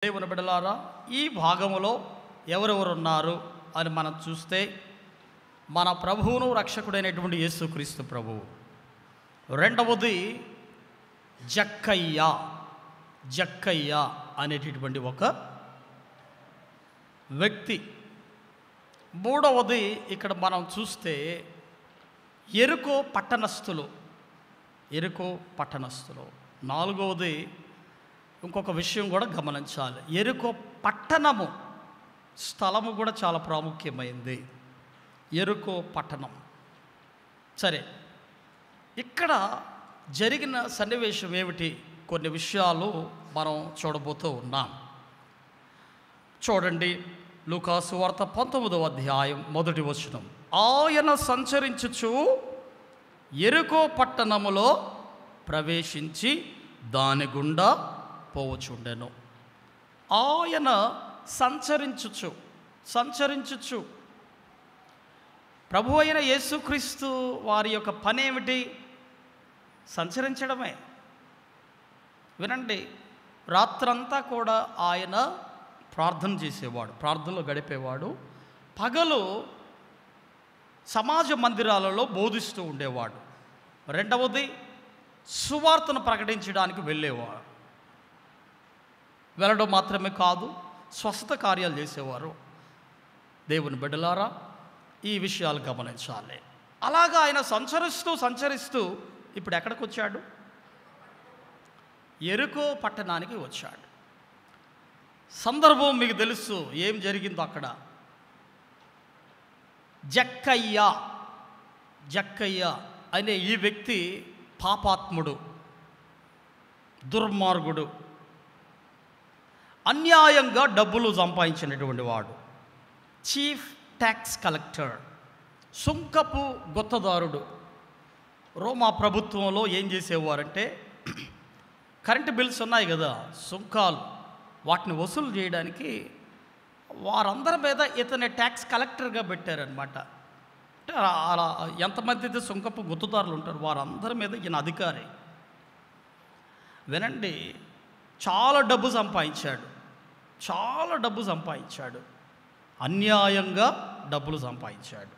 దేవుని బిడ్డలారా, ఈ భాగములో ఎవరెవరు ఉన్నారు అని మనం చూస్తే మన ప్రభువును రక్షకుడైనటువంటి యేసుక్రీస్తు ప్రభువు. రెండవది జక్కయ్య అనేటటువంటి ఒక వ్యక్తి. మూడవది ఇక్కడ మనం చూస్తే ఎరుకో పట్టణస్థులు. నాలుగవది ఇంకొక విషయం కూడా గమనించాలి. ఎరుకో పట్టణము స్థలము కూడా చాలా ప్రాముఖ్యమైంది. ఎరుకో పట్టణం. సరే, ఇక్కడ జరిగిన సన్నివేశం ఏమిటి? కొన్ని విషయాలు మనం చూడబోతూ ఉన్నాం. చూడండి, లూకాసు వార్త 19వ అధ్యాయం 1వ వచనం. ఆయన సంచరించుచు ఎరుకో పట్టణములో ప్రవేశించి దాని గుండా పోవచుండెను. ఆయన సంచరించుచు ప్రభు అయిన యేసుక్రీస్తు వారి యొక్క పని ఏమిటి? సంచరించడమే. వినండి, రాత్రంతా కూడా ఆయన ప్రార్థన చేసేవాడు, ప్రార్థనలో గడిపేవాడు. పగలు సమాజ మందిరాలలో బోధిస్తూ ఉండేవాడు. రెండవది, సువార్తను ప్రకటించడానికి వెళ్ళేవాడు. వెళ్ళడం మాత్రమే కాదు, స్వస్థత కార్యాలు చేసేవారు. దేవుని బిడ్డలారా, ఈ విషయాలు గమనించాలి. అలాగా ఆయన సంచరిస్తూ ఇప్పుడు ఎక్కడికి వచ్చాడు? ఎరుకో పట్టణానికి వచ్చాడు. సందర్భం మీకు తెలుసు, ఏం జరిగిందో అక్కడ. జక్కయ్య అనే ఈ వ్యక్తి పాపాత్ముడు, దుర్మార్గుడు, అన్యాయంగా డబ్బులు సంపాదించినటువంటి వాడు. చీఫ్ ట్యాక్స్ కలెక్టర్, సుంకపు గుత్తదారుడు. రోమా ప్రభుత్వంలో ఏం చేసేవారంటే, కరెంటు బిల్స్ ఉన్నాయి కదా, సుంకాలు, వాటిని వసూలు చేయడానికి వారందరి మీద ఇతని ట్యాక్స్ కలెక్టర్గా పెట్టారనమాట. అంటే అలా ఎంతమంది అయితే సుంకపు గుత్తదారులు ఉంటారు వారందరి మీద ఈయన అధికారి. వినండి, చాలా డబ్బు సంపాదించాడు, అన్యాయంగా డబ్బులు సంపాదించాడు.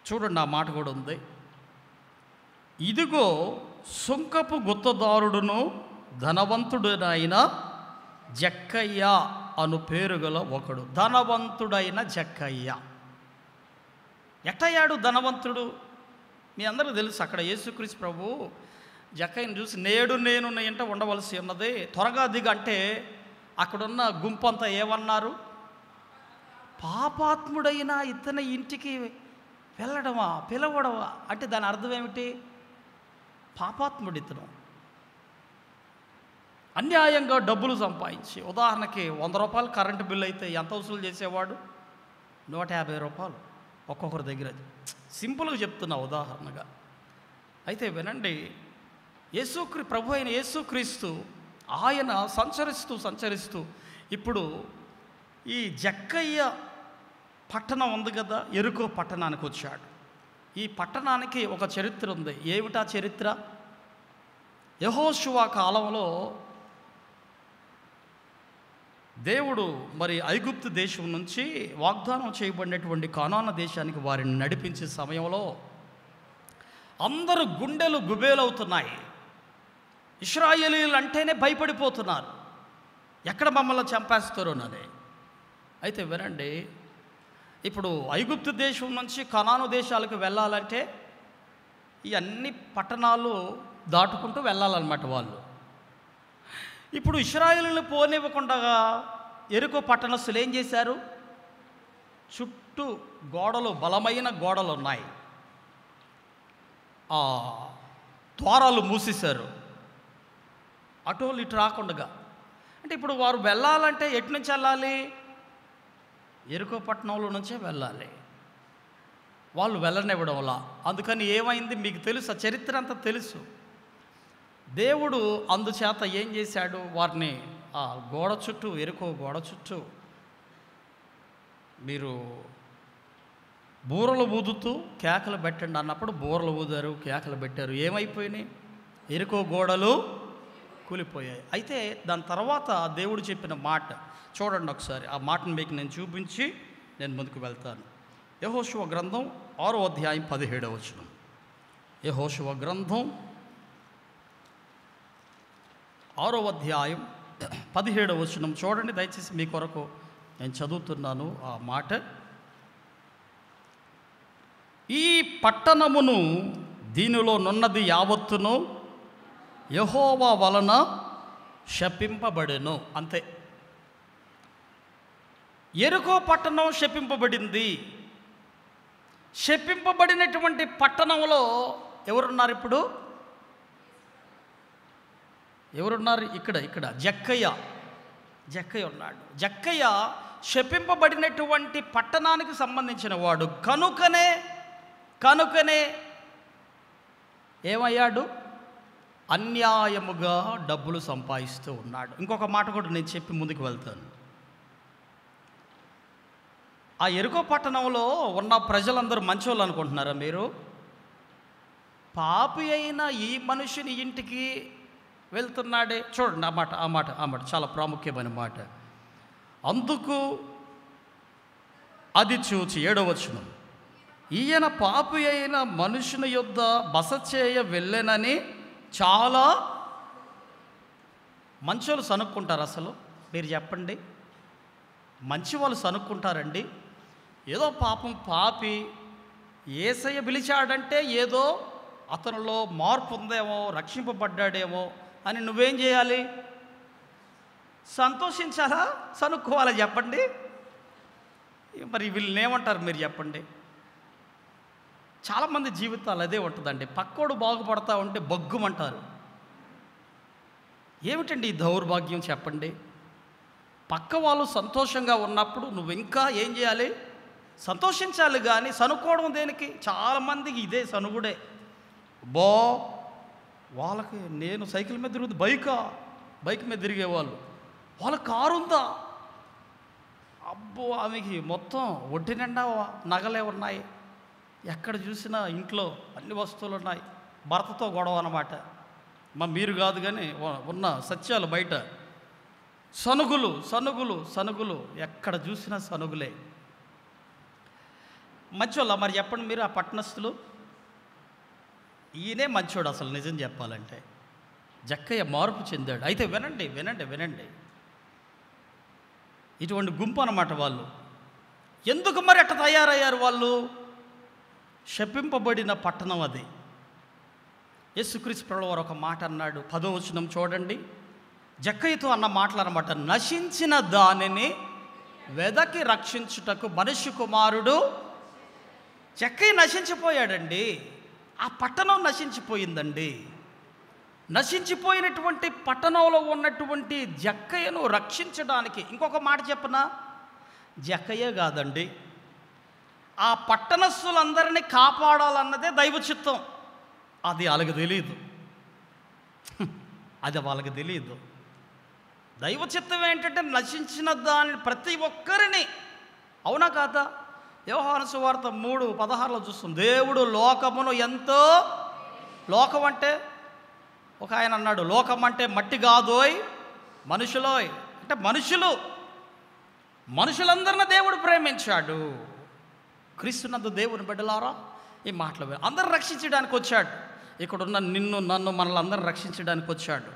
చూడండి, ఆ మాట కూడా ఉంది. ఇదిగో సుంకపు గుత్తదారుడును ధనవంతుడైన జక్కయ్య అను పేరు గల ఒకడు. ధనవంతుడైన జక్కయ్య ఎట్టయ్యాడు ధనవంతుడు? మీ అందరికీ తెలుసు. అక్కడ యేసుక్రీస్తు ప్రభు జక్కయ్యను చూసి, నేడు నేను నీ ఇంట ఉండవలసి ఉన్నది, త్వరగా దిగు అంటే అక్కడున్న గుంపంతా ఏమన్నారు? పాపాత్ముడైన ఇతని ఇంటికి వెళ్ళడమా, పిలవడమా అంటే దాని అర్థం ఏమిటి? పాపాత్ముడు ఇతను. అన్యాయంగా డబ్బులు సంపాదించి, ఉదాహరణకి 100 రూపాయలు కరెంటు బిల్లు అయితే ఎంత వసూలు చేసేవాడు? 150 రూపాయలు ఒక్కొక్కరి దగ్గర. సింపుల్గా చెప్తున్నా ఉదాహరణగా. అయితే వినండి, ప్రభు అయిన యేసుక్రీస్తు ఆయన సంచరిస్తూ ఇప్పుడు ఈ జక్కయ్య పట్టణం ఉంది కదా, ఎరుకో పట్టణానికి వచ్చాడు. ఈ పట్టణానికి ఒక చరిత్ర ఉంది. ఏమిటా చరిత్ర? యెహోషువ కాలంలో దేవుడు మరి ఐగుప్తు దేశం నుంచి వాగ్దానం చేయబడినటువంటి కానాను దేశానికి వారిని నడిపించే సమయంలో అందరూ గుండెలు గుబేలవుతున్నాయి. ఇశ్రాయేలీయులు అంటేనే భయపడిపోతున్నారు, ఎక్కడ మమ్మల్ని చంపేస్తారోనని. అయితే వినండి, ఇప్పుడు ఐగుప్తు దేశం నుంచి కనాను దేశాలకు వెళ్ళాలంటే ఈ అన్ని పట్టణాలు దాటుకుంటూ వెళ్ళాలన్నమాట వాళ్ళు. ఇప్పుడు ఇశ్రాయేలును పోనివ్వకుండా ఎరుకో పట్టణస్థులు ఏం చేశారు? చుట్టూ గోడలు, బలమైన గోడలు ఉన్నాయి, ఆ ద్వారాలు మూసేశారు, అటోళ్ళు ఇటు రాకుండా. అంటే ఇప్పుడు వారు వెళ్ళాలంటే ఎటు నుంచి వెళ్ళాలి? ఎరుకో పట్టణంలో నుంచే వెళ్ళాలి. వాళ్ళు వెళ్ళనివ్వడం వల్ల అందుకని ఏమైంది మీకు తెలుసు, ఆ చరిత్ర అంతా తెలుసు. దేవుడు అందుచేత ఏం చేశాడు? వారిని ఆ గోడ చుట్టూ, ఎరుకో గోడ చుట్టూ మీరు బూరలు ఊదుతూ కేకలు పెట్టండి అన్నప్పుడు బూరలు ఊదారు, కేకలు పెట్టారు. ఏమైపోయినాయి? ఎరుకో గోడలు కూలిపోయాయి. అయితే దాని తర్వాత దేవుడు చెప్పిన మాట చూడండి ఒకసారి. ఆ మాటను మీకు నేను చూపించి నేను ముందుకు వెళ్తాను. యెహోషువ గ్రంథం 6వ అధ్యాయం 17వ వచనం. యెహోషువ గ్రంథం 6వ అధ్యాయం 17వ వచనం చూడండి దయచేసి, మీ కొరకు నేను చదువుతున్నాను ఆ మాట. ఈ పట్టణమును దీనిలో నున్నది యావత్తును యెహోవా వలన శపింపబడెను. అంతే. యెరికో పట్టణం శపింపబడింది. శపింపబడినటువంటి పట్టణంలో ఎవరున్నారు ఇప్పుడు? ఎవరున్నారు? ఇక్కడ జక్కయ్య ఉన్నాడు. జక్కయ్య శపింపబడినటువంటి పట్టణానికి సంబంధించిన వాడు. కనుకనే ఏమయ్యాడు? అన్యాయముగా డబ్బులు సంపాదిస్తూ ఉన్నాడు. ఇంకొక మాట కూడా నేను చెప్పి ముందుకు వెళ్తాను. ఆ యెరికో పట్టణంలో ఉన్న ప్రజలందరూ మంచోళ్ళు అనుకుంటున్నారా మీరు? పాపి అయిన ఈ మనుషుని ఇంటికి వెళ్తున్నాడే. చూడండి ఆ మాట చాలా ప్రాముఖ్యమైన మాట. అందుకు అది చూచి 7వ వచనం, ఈయన పాపి అయిన మనుషుని యొద్ద బస చేయ వెళ్ళెనని చాలా మంచోళ్ళు సనుక్కుంటారు. అసలు మీరు చెప్పండి, మంచి వాళ్ళు సనుక్కుంటారండి? ఏదో పాపం పాపి యేసయ్య పిలిచాడంటే ఏదో అతనిలో మార్పు ఉందేమో, రక్షింపబడ్డాడేమో అని నువ్వేం చేయాలి? సంతోషించాలా, సనుక్కోవాలా? చెప్పండి. మరి వీళ్ళని ఏమంటారు మీరు చెప్పండి? చాలామంది జీవితాలు అదే ఉంటుందండి. పక్కోడు బాగుపడతా ఉంటే బగ్గుమంటారు. ఏమిటండి ఈ దౌర్భాగ్యం చెప్పండి? పక్క వాళ్ళు సంతోషంగా ఉన్నప్పుడు నువ్వు ఇంకా ఏం చేయాలి? సంతోషించాలి. కానీ సనుక్కోవడం దేనికి? చాలామందికి ఇదే సనుగుడే. వాళ్ళకి నేను సైకిల్ మీద తిరుగుతుంది, బైక్ మీద తిరిగేవాళ్ళు, వాళ్ళ కారు ఉందా, అబ్బో ఆమెకి మొత్తం ఒంటి నిండా నగలే ఉన్నాయి, ఎక్కడ చూసినా ఇంట్లో అన్ని వస్తువులు ఉన్నాయి. భర్తతో గొడవ అన్నమాట. మీరు కాదు కానీ ఉన్న సత్యాలు బయట. సనుగులు ఎక్కడ చూసినా సనుగులే. మంచోళ్ళ మరి చెప్పండి మీరు? ఆ పట్టణస్థులు ఈయనే మంచోడు అసలు నిజం చెప్పాలంటే. జక్కయ్య మార్పు చెందాడు. అయితే వినండి, ఇటువంటి గుంపు అన్నమాట వాళ్ళు. ఎందుకు మరి అట్లా తయారయ్యారు వాళ్ళు? శపింపబడిన పట్టణం అది. యేసుక్రీస్తు ప్రభువు వారు ఒక మాట అన్నాడు. 10వ వచనం చూడండి. జక్కయ్యతో అన్న మాటలు అన్నమాట. నశించిన దానిని వెదకి రక్షించుటకు మనిషి కుమారుడు. జక్కయ్య నశించిపోయాడండి. ఆ పట్టణం నశించిపోయిందండి. నశించిపోయినటువంటి పట్టణంలో ఉన్నటువంటి జక్కయ్యను రక్షించడానికి, ఇంకొక మాట చెప్పనా, జక్కయ్య కాదండి, ఆ పట్టణస్థులందరినీ కాపాడాలన్నదే దైవ చిత్తం. అది వాళ్ళకి తెలియదు. దైవ చిత్తం ఏంటంటే నశించిన దాని ప్రతి ఒక్కరిని, అవునా కాదా? యోహాను సువార్త 3:16 చూస్తాం. దేవుడు లోకమును ఎంతో, లోకం అంటే ఒక ఆయన అన్నాడు, లోకం అంటే మట్టి కాదోయ్ మనుషులోయ్ అంటే మనుషులందరినీ దేవుడు ప్రేమించాడు. క్రీస్తునందు దేవుని బిడ్డలారా, ఈ మాటలు అందరూ రక్షించడానికి వచ్చాడు. ఇక్కడున్న నిన్ను నన్ను మనల్ని రక్షించడానికి వచ్చాడు.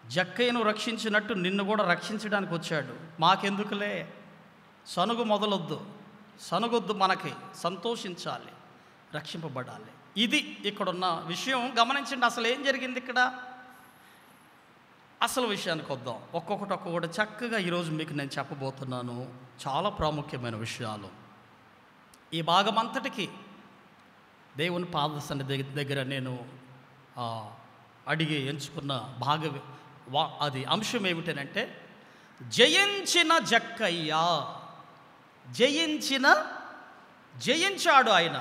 జక్కయ్యను రక్షించినట్టు నిన్ను కూడా రక్షించడానికి వచ్చాడు. మాకెందుకులే సనుగొద్దు, మనకి సంతోషించాలి, రక్షింపబడాలి. ఇది ఇక్కడున్న విషయం. గమనించండి అసలు ఏం జరిగింది ఇక్కడ. అసలు విషయానికి వద్దాం. ఒక్కొక్కటి చక్కగా ఈరోజు మీకు నేను చెప్పబోతున్నాను. చాలా ప్రాముఖ్యమైన విషయాలు. ఈ భాగమంతటికి దేవుని పాద సన్నిధి దగ్గర నేను అడిగి ఎంచుకున్న అది అంశం ఏమిటనంటే, జయించిన జక్కయ్య. జయించాడు ఆయన.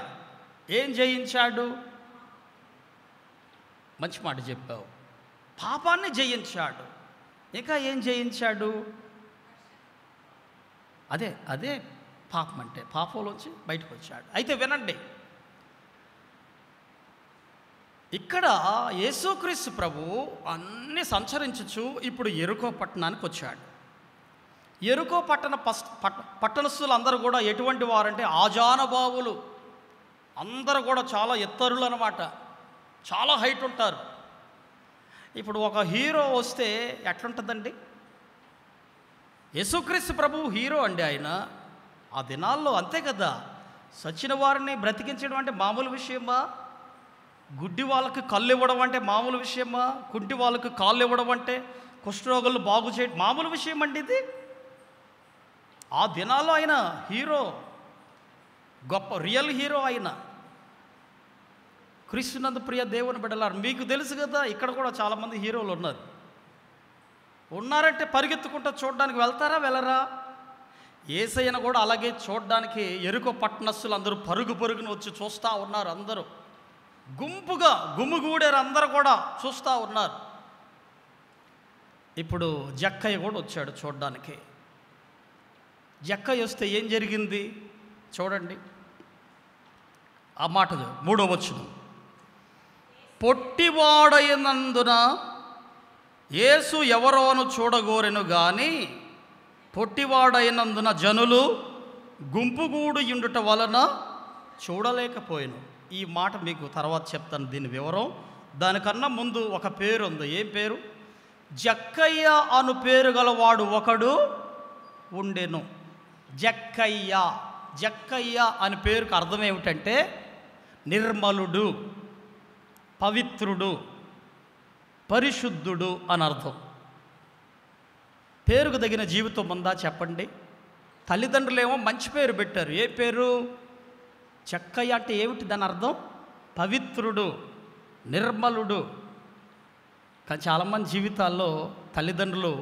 ఏం జయించాడు? మంచి మాట చెప్పావు. పాపాన్ని జయించాడు. ఇంకా ఏం జయించాడు? అదే పాపం అంటే. పాపంలోంచి బయటకు వచ్చాడు. అయితే వినండి, ఇక్కడ యేసుక్రీస్తు ప్రభు అన్ని సంచరించుచు ఇప్పుడు యెరికో పట్టణానికి వచ్చాడు. యెరికో పట్టణస్థులు అందరూ కూడా ఎటువంటి వారంటే ఆజానుబావులు, అందరూ కూడా చాలా ఎత్తరులు అన్నమాట, చాలా హైట్ ఉంటారు. ఇప్పుడు ఒక హీరో వస్తే ఎట్లుంటుందండి? యేసుక్రీస్తు ప్రభు హీరో అండి. ఆయన ఆ దినాల్లో అంతే కదా, సచిన వారిని బ్రతికించడం అంటే మామూలు విషయమా? గుడ్డి వాళ్ళకి కళ్ళు ఇవ్వడం అంటే మామూలు విషయమా? కుంటి వాళ్ళకి కాళ్ళు ఇవ్వడం అంటే, కుష్ఠరోగులు బాగు చేయడం మామూలు విషయం అండి ఇది? ఆ దినాల్లో ఆయన హీరో, గొప్ప రియల్ హీరో ఆయన. క్రీస్తునందు ప్రియ దేవుని బిడ్డలారా, మీకు తెలుసు కదా, ఇక్కడ కూడా చాలామంది హీరోలు ఉన్నారంటే పరిగెత్తుకుంటూ చూడడానికి వెళ్తారా వెళ్ళరా? యేసయ్యను కూడా అలాగే చూడడానికి యెరికో పట్టణస్థులు అందరూ పరుగున వచ్చి చూస్తూ ఉన్నారు. అందరూ గుంపుగా గుమిగూడారు, అందరూ కూడా చూస్తూ ఉన్నారు. ఇప్పుడు జక్కయ్య కూడా వచ్చాడు చూడడానికి. జక్కయ్య వస్తే ఏం జరిగింది చూడండి. ఆ మాట 3వ వచనం, పొట్టివాడైనందున యేసు ఎవరోను చూడగోరెను గాని పొట్టివాడైనందున జనులు గుంపుగూడు ఇండుట వలన చూడలేకపోయాను. ఈ మాట మీకు తర్వాత చెప్తాను, దీని వివరం. దానికన్నా ముందు ఒక పేరు ఉంది. ఏం పేరు? జక్కయ్య అను పేరు గలవాడు ఒకడు ఉండెను. జక్కయ్య, జక్కయ్య అని పేరుకు అర్థం ఏమిటంటే నిర్మలుడు, పవిత్రుడు, పరిశుద్ధుడు అని అర్థం. పేరుకు తగిన జీవితం ఉందా చెప్పండి? తల్లిదండ్రులేమో మంచి పేరు పెట్టారు. ఏ పేరు? జక్కయ్య అంటే ఏమిటి దాని అర్థం? పవిత్రుడు, నిర్మలుడు. కానీ చాలామంది జీవితాల్లో తల్లిదండ్రులు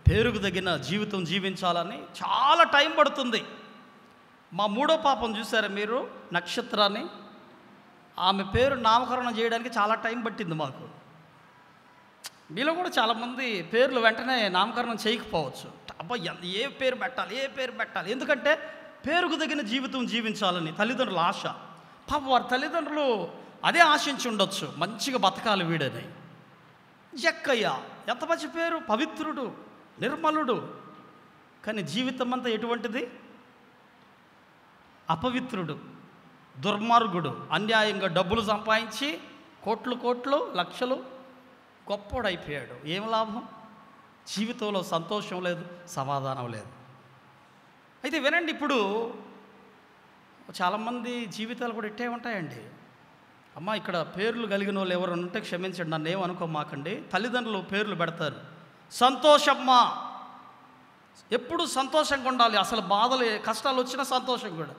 పేరుకు తగిన జీవితం జీవించాలని చాలా టైం పడుతుంది. మా 3వ పాపం చూసారా మీరు, నక్షత్రాన్ని? ఆమె పేరు నామకరణం చేయడానికి చాలా టైం పట్టింది మాకు. మీలో కూడా చాలామంది పేర్లు వెంటనే నామకరణం చేయకపోవచ్చు. అబ్బా ఏ పేరు పెట్టాలి, ఏ పేరు పెట్టాలి? ఎందుకంటే పేరుకు తగిన జీవితం జీవించాలని తల్లిదండ్రుల ఆశ. పాప వారి తల్లిదండ్రులు అదే ఆశించి ఉండొచ్చు, మంచిగా బతకాలి వీడని. జక్కయ్య ఎంత మంచి పేరు, పవిత్రుడు, నిర్మలుడు. కానీ జీవితం అంతా ఎటువంటిది? అపవిత్రుడు, దుర్మార్గుడు, అన్యాయంగా డబ్బులు సంపాదించి కోట్లు లక్షలు గొప్పోడైపోయాడు. ఏం లాభం? జీవితంలో సంతోషం లేదు, సమాధానం లేదు. అయితే వినండి, ఇప్పుడు చాలామంది జీవితాలు కూడా ఇట్టే ఉంటాయండి. అమ్మ, ఇక్కడ పేర్లు కలిగిన వాళ్ళు ఎవరు ఉంటే క్షమించండి, నన్ను ఏమనుకోమాకండి. తల్లిదండ్రులు పేర్లు పెడతారు. సంతోషమ్మ, ఎప్పుడు సంతోషంగా ఉండాలి, అసలు బాధలు కష్టాలు వచ్చినా సంతోషం కూడా.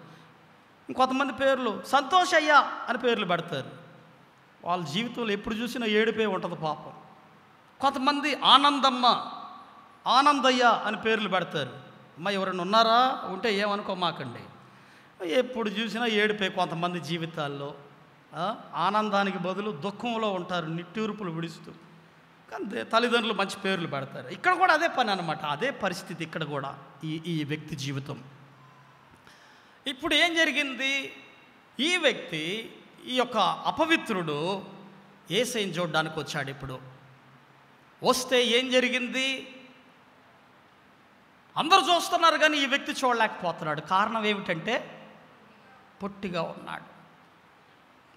ఇంకొంతమంది పేర్లు సంతోషయ్య అని పేర్లు పెడతారు. వాళ్ళ జీవితంలో ఎప్పుడు చూసినా ఏడిపే ఉంటుంది పాపం. కొంతమంది ఆనందమ్మ, ఆనందయ్య అని పేర్లు పెడతారు. అమ్మ, ఎవరైనా ఉన్నారా? ఉంటే ఏమనుకోమాకండి. ఎప్పుడు చూసినా ఏడిపే కొంతమంది జీవితాల్లో. ఆనందానికి బదులు దుఃఖంలో ఉంటారు, నిట్టూర్పులు విడుస్తూ. కానీ తల్లిదండ్రులు మంచి పేర్లు పెడతారు. ఇక్కడ కూడా అదే పని అన్నమాట, అదే పరిస్థితి ఇక్కడ కూడా ఈ వ్యక్తి జీవితం. ఇప్పుడు ఏం జరిగింది? ఈ వ్యక్తి, ఈ యొక్క అపవిత్రుడు యేసయ్యను చూడడానికి వచ్చాడు. ఇప్పుడు వస్తే ఏం జరిగింది? అందరూ చూస్తున్నారు కానీ ఈ వ్యక్తి చూడలేకపోతున్నాడు. కారణం ఏమిటంటే పొట్టిగా ఉన్నాడు.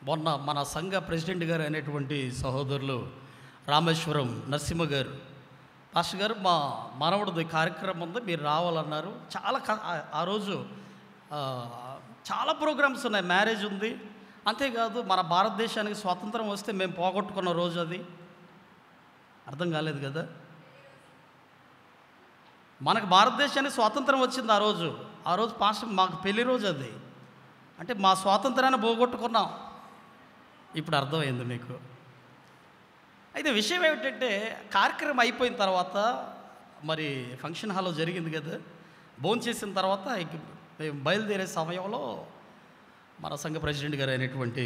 మొన్న మన సంఘ ప్రెసిడెంట్ గారు అనేటువంటి సహోదరులు రామేశ్వరం నరసింహ గారు, పాస్టర్ గారు, మా మనవడిది కార్యక్రమం ఉంది, మీరు రావాలన్నారు. ఆ రోజు చాలా ప్రోగ్రామ్స్ ఉన్నాయి. మ్యారేజ్ ఉంది, అంతేకాదు మన భారతదేశానికి స్వాతంత్రం వస్తే మేము పోగొట్టుకున్న రోజు అది. అర్థం కాలేదు కదా? మనకు భారతదేశానికి స్వాతంత్రం వచ్చింది ఆ రోజు పాస్టర్ మాకు పెళ్లి రోజు అది. అంటే మా స్వాతంత్రాన్ని పోగొట్టుకున్నాం. ఇప్పుడు అర్థమైంది మీకు. అయితే విషయం ఏమిటంటే, కార్యక్రమం అయిపోయిన తర్వాత మరి ఫంక్షన్ హాల్లో జరిగింది కదా, భోంచేసిన తర్వాత మేము బయలుదేరే సమయంలో మన సంఘ ప్రెసిడెంట్ గారు అయినటువంటి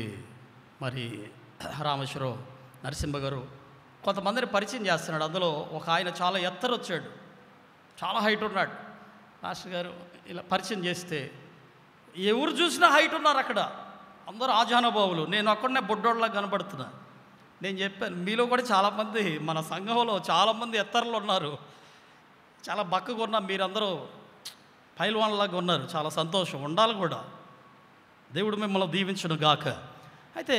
మరి రామేశ్వరం నరసింహ గారు కొంతమందిని పరిచయం చేస్తున్నాడు. అందులో ఒక ఆయన చాలా ఎత్తరు వచ్చాడు, చాలా హైట్ ఉన్నాడు. మాస్టర్ గారు ఇలా పరిచయం చేస్తే ఎవరు చూసినా హైట్ ఉన్నారు అక్కడ, అందరూ ఆజానుభావులు. నేను అక్కడనే బొడ్డోళ్ళలా కనబడుతున్నా. నేను చెప్పాను, మీలో కూడా చాలామంది మన సంఘంలో చాలామంది ఎత్తర్లు ఉన్నారు, చాలా బక్కగా ఉన్నారు, మీరందరూ పైల్వాన్లాగా ఉన్నారు. చాలా సంతోషం, ఉండాలి కూడా. దేవుడు మిమ్మల్ని దీవించును గాక. అయితే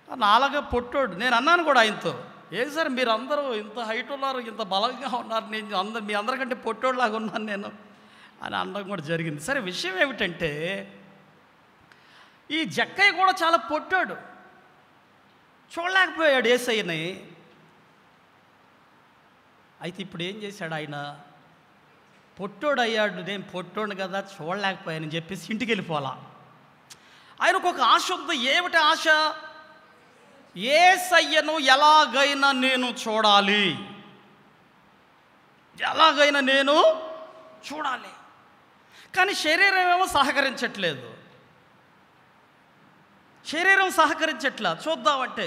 నాలాగా పొట్టోడు, నేను అన్నాను కూడా ఆయనతో, ఏం సార్ మీరు అందరూ ఇంత హైట్ ఉన్నారు, ఇంత బలంగా ఉన్నారు, నేను మీ అందరికంటే పొట్టోడులాగా ఉన్నాను నేను అని అనడం కూడా జరిగింది. సరే, విషయం ఏమిటంటే ఈ జక్కయ్య కూడా చాలా పొట్టాడు, చూడలేకపోయాడు యేసయ్యని. అయితే ఇప్పుడు ఏం చేశాడు ఆయన? పొట్టోడు అయ్యాడు, నేను పొట్టోడు కదా చూడలేకపోయానని చెప్పేసి ఇంటికి వెళ్ళిపోవాలా. ఆయనకు ఒక ఆశ ఉంది. ఏమిటి ఆశ? యేసయ్యను ఎలాగైనా నేను చూడాలి, ఎలాగైనా నేను చూడాలి. కానీ శరీరం ఏమో సహకరించట్లేదు, శరీరం సహకరించట్లా. చూద్దామంటే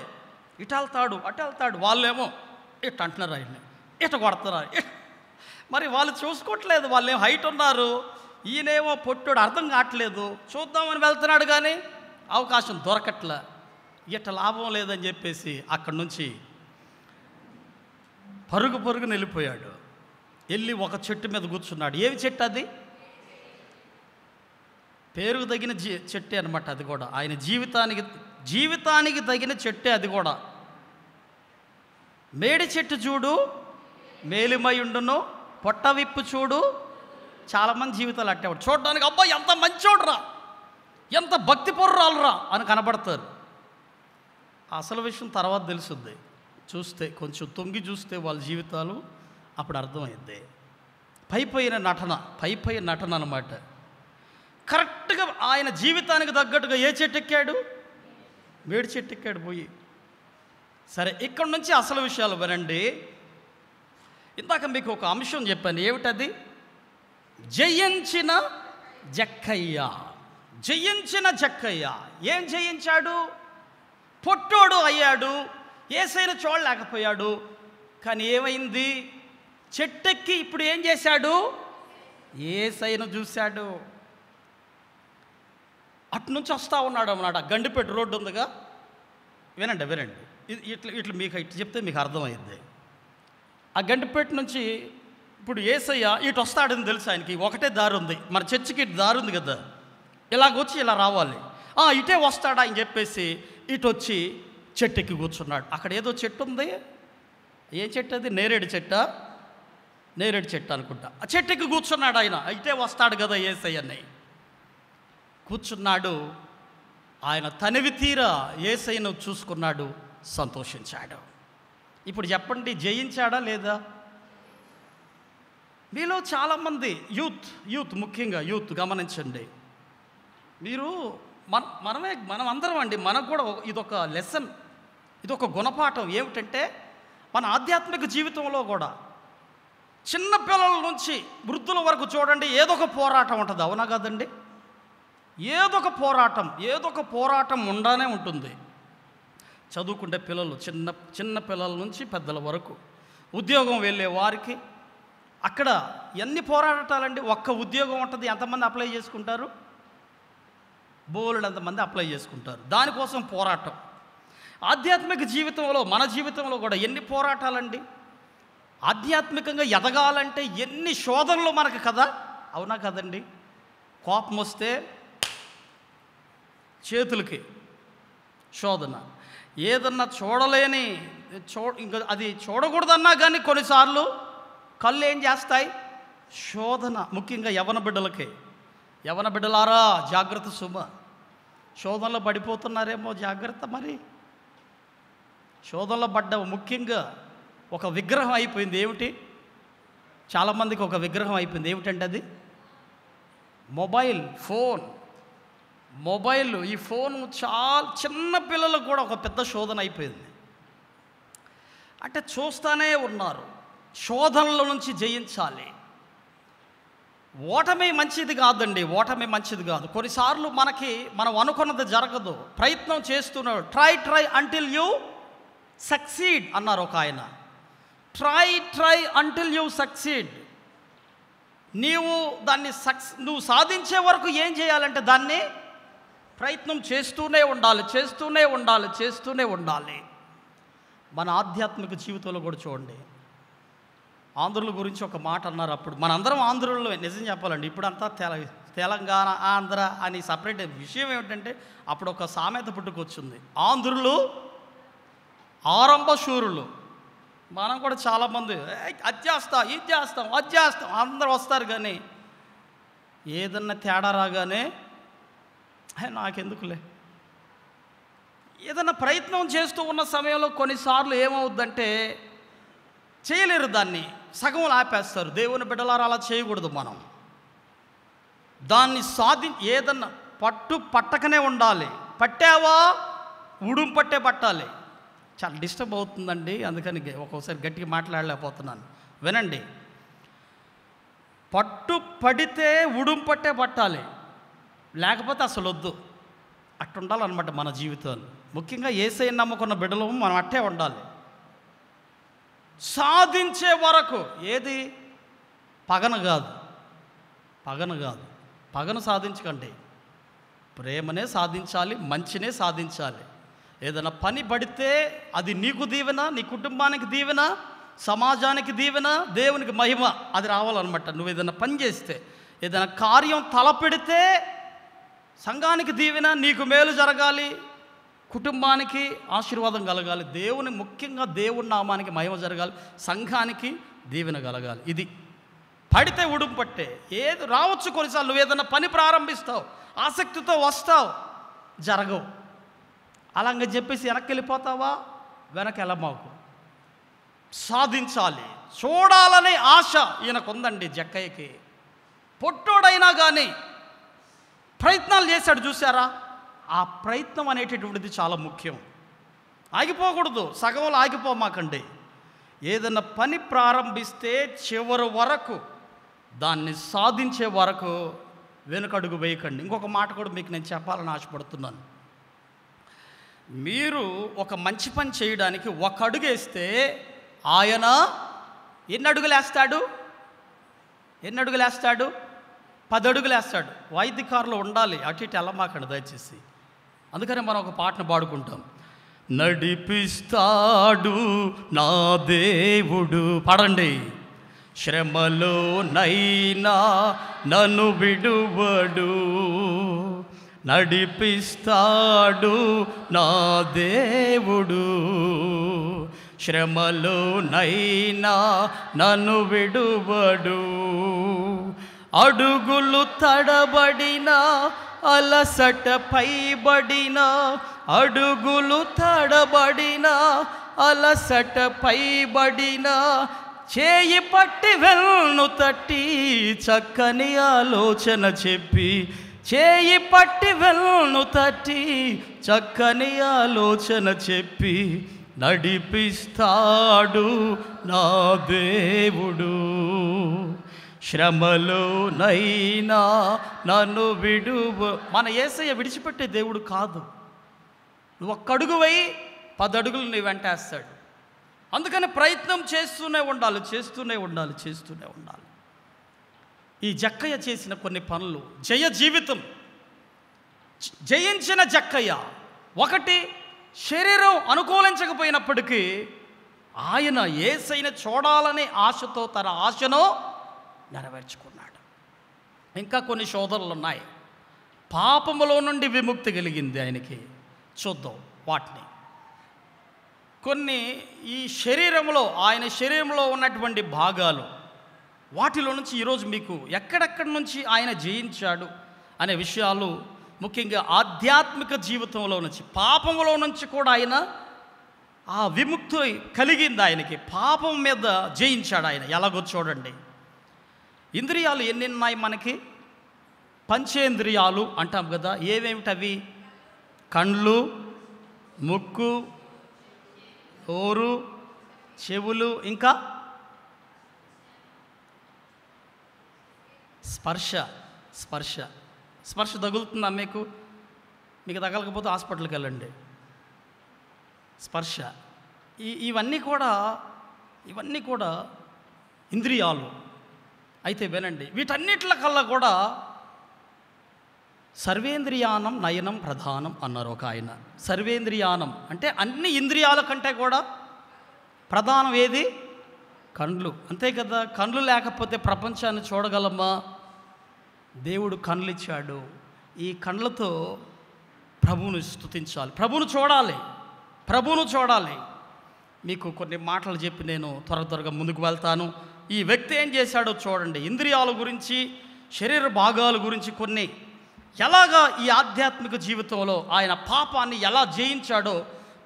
ఇటు వెళ్తాడు, అటు వెళ్తాడు. వాళ్ళేమో ఇటు అంటున్నారు, ఆయన్ని ఇటు కొడుతున్నారు. మరి వాళ్ళు చూసుకోవట్లేదు, వాళ్ళేమో హైట్ ఉన్నారు, ఈయనేమో పొట్టుడు, అర్థం కావట్లేదు. చూద్దామని వెళ్తున్నాడు కానీ అవకాశం దొరకట్లా. ఇట్ట లాభం లేదని చెప్పేసి అక్కడి నుంచి పరుగున వెళ్ళిపోయాడు. వెళ్ళి ఒక చెట్టు మీద కూర్చున్నాడు. ఏమి చెట్టు అది? పేరుకు తగిన చెట్టే అనమాట. అది కూడా ఆయన జీవితానికి తగిన చెట్టే. అది కూడా మేడి చెట్టు చూడు మేలిమై ఉండును, పొట్ట విప్పు చూడు. చాలామంది జీవితాలు అట్టేవాడు. చూడడానికి అబ్బా ఎంత మంచోడురా, ఎంత భక్తి పొర్రాలురా అని కనబడతారు. అసలు విషయం తర్వాత తెలుసుద్ది. చూస్తే కొంచెం తొంగి చూస్తే వాళ్ళ జీవితాలు అప్పుడు అర్థమైద్ది. పైపోయిన నటన అన్నమాట. కరెక్ట్గా ఆయన జీవితానికి తగ్గట్టుగా ఏ చెట్టు ఎక్కాడు? మేడి చెట్టు ఎక్కాడు పోయి. సరే, ఇక్కడ నుంచి అసలు విషయాలు వినండి. ఇందాక మీకు ఒక అంశం చెప్పాను. ఏమిటది? జయించిన జక్కయ్య. జయించిన జక్కయ్య ఏం జయించాడు? పొట్టోడు అయ్యాడు, యేసయ్యను చూడలేకపోయాడు. కానీ ఏమైంది? చెట్టెక్కి ఇప్పుడు ఏం చేశాడు? యేసయ్యను చూశాడు. అటు నుంచి వస్తూ ఉన్నాడు అన్నమాట. గండిపేట రోడ్డు ఉందిగా, వినండి. ఇట్లా మీకు ఇట్లా చెప్తే మీకు అర్థమైంది. ఆ గండిపేట నుంచి ఇప్పుడు యేసయ్య ఇటు వస్తాడని తెలుసు ఆయనకి. ఒకటే దారి ఉంది, మన చర్చికి ఇటు దారి ఉంది కదా, ఇలాగొచ్చి ఇలా రావాలి. ఇటే వస్తాడా అని చెప్పేసి ఇటు వచ్చి చెట్టెక్కి కూర్చున్నాడు. అక్కడ ఏదో చెట్టు ఉంది. ఏ చెట్టు అది? నేరేడు చెట్టు అనుకుంటా. ఆ చెట్టుకి కూర్చున్నాడు ఆయన. ఇటే వస్తాడు కదా యేసయ్యని. కూర్చున్నాడు. ఆయన తనివి తీరా యేసయ్యను చూసుకున్నాడు, సంతోషించాడు. ఇప్పుడు చెప్పండి, జయించాడా లేదా? మీలో చాలామంది యూత్ ముఖ్యంగా యూత్ గమనించండి. మీరు మనం అందరం అండి, మనకు కూడా ఇదొక లెసన్, ఇదొక గుణపాఠం. ఏమిటంటే మన ఆధ్యాత్మిక జీవితంలో కూడా చిన్న పిల్లల నుంచి వృద్ధుల వరకు చూడండి, ఏదో ఒక పోరాటం ఉంటుంది. అవునా కాదండి? ఏదో ఒక పోరాటం ఉండానే ఉంటుంది. చదువుకుంటే పిల్లలు, చిన్న పిల్లల నుంచి పెద్దల వరకు, ఉద్యోగం వెళ్ళే వారికి అక్కడ ఎన్ని పోరాటాలండి. ఒక్క ఉద్యోగం ఉంటుంది, ఎంతమంది అప్లై చేసుకుంటారు? బోలెడు ఎంతమంది అప్లై చేసుకుంటారు. దానికోసం పోరాటం. ఆధ్యాత్మిక జీవితంలో, మన జీవితంలో కూడా ఎన్ని పోరాటాలండి. ఆధ్యాత్మికంగా ఎదగాలంటే ఎన్ని శోధనలు మనకు కదా. అవునా కదండి? కోపం వస్తే చేతులకి శోధన, ఏదన్నా చూడలేని ఇంకా అది చూడకూడదన్నా కానీ కొన్నిసార్లు కళ్ళు ఏం చేస్తాయి? శోధన. ముఖ్యంగా యవన బిడ్డలారా జాగ్రత్త సుమ. శోధనలో పడిపోతున్నారేమో, జాగ్రత్త. మరి శోధనలో పడ్డావు. ముఖ్యంగా ఒక విగ్రహం అయిపోయింది. ఏమిటి? చాలామందికి ఒక విగ్రహం అయిపోయింది. ఏమిటంటే అది మొబైల్. ఈ ఫోన్ చాలా చిన్న పిల్లలకు కూడా ఒక పెద్ద శోధన అయిపోయింది. అంటే చూస్తూనే ఉన్నారు. శోధనల నుంచి జయించాలి. ఓటమి మంచిది కాదండి, ఓటమి మంచిది కాదు. కొన్నిసార్లు మనం అనుకున్నది జరగదు. ప్రయత్నం చేస్తున్నాడు. ట్రై అంటిల్ యూ సక్సీడ్ అన్నారు ఒక ఆయన. Try until you succeed. నువ్వు సాధించే వరకు ఏం చేయాలంటే దాన్ని ప్రయత్నం చేస్తూనే ఉండాలి. మన ఆధ్యాత్మిక జీవితంలో కూడా చూడండి. ఆంధ్రుల గురించి ఒక మాట అన్నారు. అప్పుడు మనందరం ఆంధ్రుల్లో, నిజం చెప్పాలండి, ఇప్పుడంతా తెలంగాణ ఆంధ్ర అని సపరేట్. విషయం ఏమిటంటే అప్పుడు ఒక సామెత పుట్టుకొచ్చింది, ఆంధ్రులు ఆరంభ శూరులు. మనం కూడా చాలామంది అది చేస్తాం, ఇది చేస్తాం, అది చేస్తాం అందరూ వస్తారు, కానీ ఏదన్నా తేడా రాగానే నాకెందుకులే. ఏదన్నా ప్రయత్నం చేస్తూ ఉన్న సమయంలో కొన్నిసార్లు ఏమవుద్దంటే చేయలేరు, దాన్ని సగం ఆపేస్తారు. దేవుని బిడ్డలారా అలా చేయకూడదు. మనం దాన్ని ఏదన్నా పట్టకనే ఉండాలి. పట్టావా ఉడుం పట్టే పట్టాలి. చాలా డిస్టర్బ్ అవుతుందండి, అందుకని ఒక్కోసారి గట్టిగా మాట్లాడలేకపోతున్నాను. వినండి, పడితే ఉడుం పట్టే పట్టాలి, లేకపోతే అసలు వద్దు. అట్టు ఉండాలన్నమాట మన జీవితాలు. ముఖ్యంగా యేసయ్యను నమ్ముకున్న బిడ్డలు మనం అట్టే ఉండాలి. సాధించే వరకు. ఏది పగన కాదు, పగను సాధించకండి. ప్రేమనే సాధించాలి, మంచినే సాధించాలి. ఏదైనా పని పడితే అది నీకు దీవెన, నీ కుటుంబానికి దీవెన, సమాజానికి దీవెన, దేవునికి మహిమ అది రావాలన్నమాట. నువ్వు ఏదైనా పని చేస్తే, ఏదైనా కార్యం తలపెడితే సంఘానికి దీవెన, నీకు మేలు జరగాలి, కుటుంబానికి ఆశీర్వాదం కలగాలి, ముఖ్యంగా దేవుని నామానికి మహిమ జరగాలి, సంఘానికి దీవెన కలగాలి. ఇది పడితే ఉడుం పట్టే. ఏది రావచ్చు కొన్నిసార్లు. నువ్వు ఏదైనా పని ప్రారంభిస్తావు, ఆసక్తితో వస్తావు, జరగవు. అలాగ చెప్పేసి వెనక్కి వెళ్ళిపోతావా? వెనక్కి వెళ్ళమాకు. సాధించాలి, చూడాలనే ఆశ ఈయనకుందండి. జక్కయ్యకి పొట్టోడైనా కానీ ప్రయత్నాలు చేశాడు, చూసారా? ఆ ప్రయత్నం అనేటటువంటిది చాలా ముఖ్యం. ఆగిపోకూడదు, సగంలో ఆగిపోమాకండి. ఏదైనా పని ప్రారంభిస్తే చివరి వరకు, దాన్ని సాధించే వరకు వెనుకడుగు వేయకండి. ఇంకొక మాట కూడా మీకు నేను చెప్పాలని ఆశపడుతున్నాను. మీరు ఒక మంచి పని చేయడానికి ఒక అడుగు వేస్తే ఆయన ఎన్ని అడుగులు వేస్తాడు? 10 అడుగులు వేస్తాడు. వైద్యకారులు ఉండాలి, అటు ఇటు వెళ్ళమాకండి దయచేసి. అందుకని మనం ఒక పాటను పాడుకుంటాం. నడిపిస్తాడు నా దేవుడు, పాడండి. శ్రమలోనైనా నన్ను విడువడు, నడిపిస్తాడు నా దేవుడు, శ్రమలోనైనా నన్ను విడువడు. అడుగులు తడబడినా, అలసట పైబడినా, అడుగులు తడబడినా, అలసట పైబడినా, చేయి పట్టి వెన్ను తట్టి చక్కని ఆలోచన చెప్పి, చేయి పట్టి వెన్ను తట్టి చక్కని ఆలోచన చెప్పి, నడిపిస్తాడు నా దేవుడు, శ్రమలోనైనా నన్ను విడువ. మన యేసయ్య విడిచిపెట్టే దేవుడు కాదు. నువ్వు ఒక్క అడుగు వేయి, 10 అడుగులు నీ వెంటేస్తాడు. అందుకని ప్రయత్నం చేస్తూనే ఉండాలి. ఈ జక్కయ్య చేసిన కొన్ని పనులు, జయ జీవితం, జయించిన జక్కయ్య. ఒకటి, శరీరం అనుకూలించకపోయినప్పటికీ ఆయన యేసయ్యను చూడాలనే ఆశతో తన ఆశను నెరవేర్చుకున్నాడు. ఇంకా కొన్ని శోధనలు ఉన్నాయి. పాపములో నుండి విముక్తి కలిగింది ఆయనకి. చూద్దాం వాటిని. కొన్ని ఈ శరీరంలో, ఆయన శరీరంలో ఉన్నటువంటి భాగాలు, వాటిలో నుంచి ఈరోజు మీకు ఎక్కడెక్కడి నుంచి ఆయన జయించాడు అనే విషయాలు, ముఖ్యంగా ఆధ్యాత్మిక జీవితంలో నుంచి, పాపంలో నుంచి కూడా ఆయన ఆ విముక్తి కలిగింది ఆయనకి. పాపం మీద జయించాడు ఆయన. ఎలాగో చూడండి. ఇంద్రియాలు ఎన్ని ఉన్నాయి మనకి? పంచేంద్రియాలు అంటాం కదా. ఏవేమిటవి? కళ్ళు, ముక్కు, నోరు, చెవులు, ఇంకా స్పర్శ తగులుతుందా మీకు? తగలకపోతే హాస్పిటల్కి వెళ్ళండి. స్పర్శ, ఇవన్నీ కూడా ఇంద్రియాలు. అయితే వినండి, వీటన్నిటికల్లా కూడా సర్వేంద్రియానం నయనం ప్రధానం అన్నారు ఒక ఆయన. సర్వేంద్రియానం అంటే అన్ని ఇంద్రియాల కంటే కూడా ప్రధానం ఏది? కండ్లు. అంతే కదా, కండ్లు లేకపోతే ప్రపంచాన్ని చూడగలమా? దేవుడు కండ్లు ఇచ్చాడు. ఈ కండ్లతో ప్రభువును స్తుతించాలి, ప్రభువును చూడాలి, ప్రభువును చూడాలి. మీకు కొన్ని మాటలు చెప్పి నేను త్వరగా ముందుకు వెళ్తాను. ఈ వ్యక్తి ఏం చేశాడో చూడండి. ఇంద్రియాల గురించి, శరీర భాగాల గురించి కొన్ని, ఎలాగా ఈ ఆధ్యాత్మిక జీవితంలో ఆయన పాపాన్ని ఎలా జయించాడో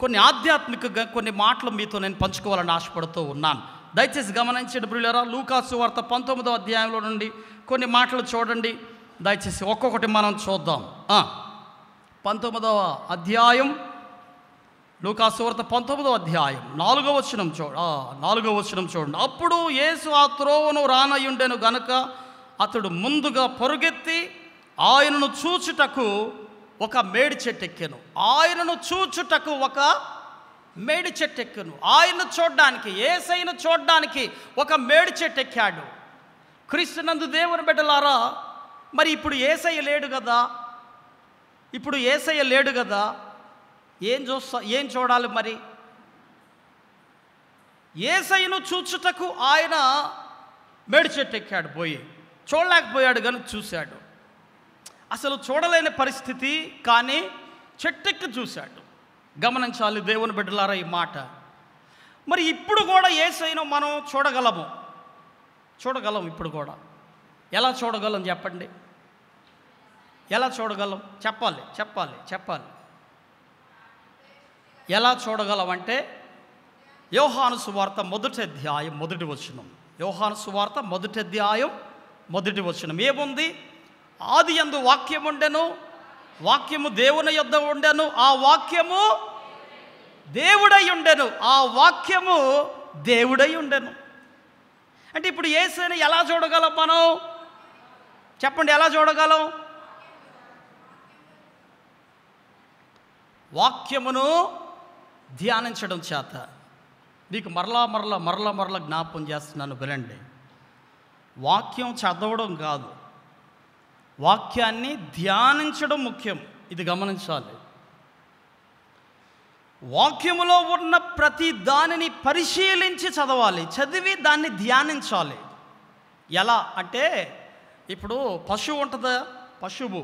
కొన్ని ఆధ్యాత్మికంగా కొన్ని మాటలు మీతో నేను పంచుకోవాలని ఆశపడుతూ ఉన్నాను. దయచేసి గమనించండి ప్రియులారా. లూకాసు సువార్త 19వ అధ్యాయంలో నుండి కొన్ని మాటలు చూడండి. దయచేసి ఒక్కొక్కటి మనం చూద్దాం. 19వ అధ్యాయం, లూకాసు సువార్త 19వ అధ్యాయం 4వ వచనం చూడండి. అప్పుడు యేసు ఆ త్రోవను రానయుండెను గనుక అతడు ముందుగా పరుగెత్తి ఆయనను చూచుటకు ఒక మేడి చెట్టెక్కెను. ఆయనను చూచుటకు ఒక మేడి చెట్టెక్కెను. ఆయనను చూడడానికి, యేసయ్యను చూడడానికి ఒక మేడి చెట్టు ఎక్కాడు. క్రీస్తునందు దేవుని బిడ్డలారా, మరి ఇప్పుడు యేసయ్య లేడు కదా, ఏం చూడాలి మరి? యేసయ్యను చూచుటకు ఆయన మేడి చెట్టు ఎక్కాడు. పోయి చూడలేకపోయాడు కానీ చూశాడు. అసలు చూడలేని పరిస్థితి, కానీ చెట్టెక్కి చూశాడు. గమనించాలి దేవుని బిడ్డలారా ఈ మాట. మరి ఇప్పుడు కూడా యేసయ్యను మనం చూడగలం. ఇప్పుడు కూడా ఎలా చూడగలం చెప్పండి? ఎలా చూడగలం? చెప్పాలి. ఎలా చూడగలం అంటే యోహాను సువార్త 1వ అధ్యాయం 1వ వచనం. యోహాను సువార్త 1వ అధ్యాయం 1వ వచనం ఏముంది? ఆదియందు వాక్యము ఉండెను, వాక్యము దేవుని యొద్ద ఉండెను, ఆ వాక్యము దేవుడై ఉండెను, ఆ వాక్యము దేవుడై ఉండెను. అంటే ఇప్పుడు యేసుని ఎలా చూడగలం మనం? చెప్పండి, ఎలా చూడగలం? వాక్యమును ధ్యానించడం చేత. మీకు మరలా జ్ఞాపకం చేస్తున్నాను, వినండి. వాక్యం చదవడం కాదు, వాక్యాన్ని ధ్యానించడం ముఖ్యం. ఇది గమనించాలి. వాక్యములో ఉన్న ప్రతి దానిని పరిశీలించి చదవాలి, చదివి దాన్ని ధ్యానించాలి. ఎలా అంటే, ఇప్పుడు పశువు ఉంటుందా, పశువు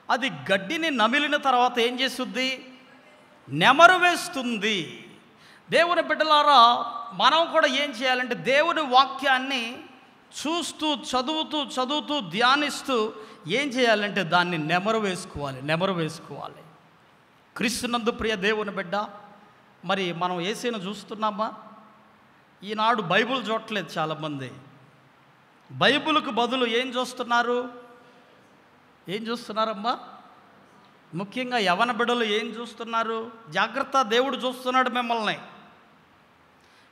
అది గడ్డిని నమిలిన తర్వాత ఏం చేస్తుంది? నెమరు వేస్తుంది. దేవుని బిడ్డలారా, మనం కూడా ఏం చేయాలంటే దేవుని వాక్యాన్ని చూస్తూ చదువుతూ ధ్యానిస్తూ ఏం చేయాలంటే దాన్ని నెమరు వేసుకోవాలి. క్రీస్తునందు ప్రియ దేవుని బిడ్డ, మరి మనం యేసుని చూస్తున్నామా? ఈనాడు బైబిల్ చూడట్లేదు చాలామంది. బైబిల్కు బదులు ఏం చూస్తున్నారమ్మా? ముఖ్యంగా యవన బిడ్డలు ఏం చూస్తున్నారు? జాగ్రత్త, దేవుడు చూస్తున్నాడు మిమ్మల్ని.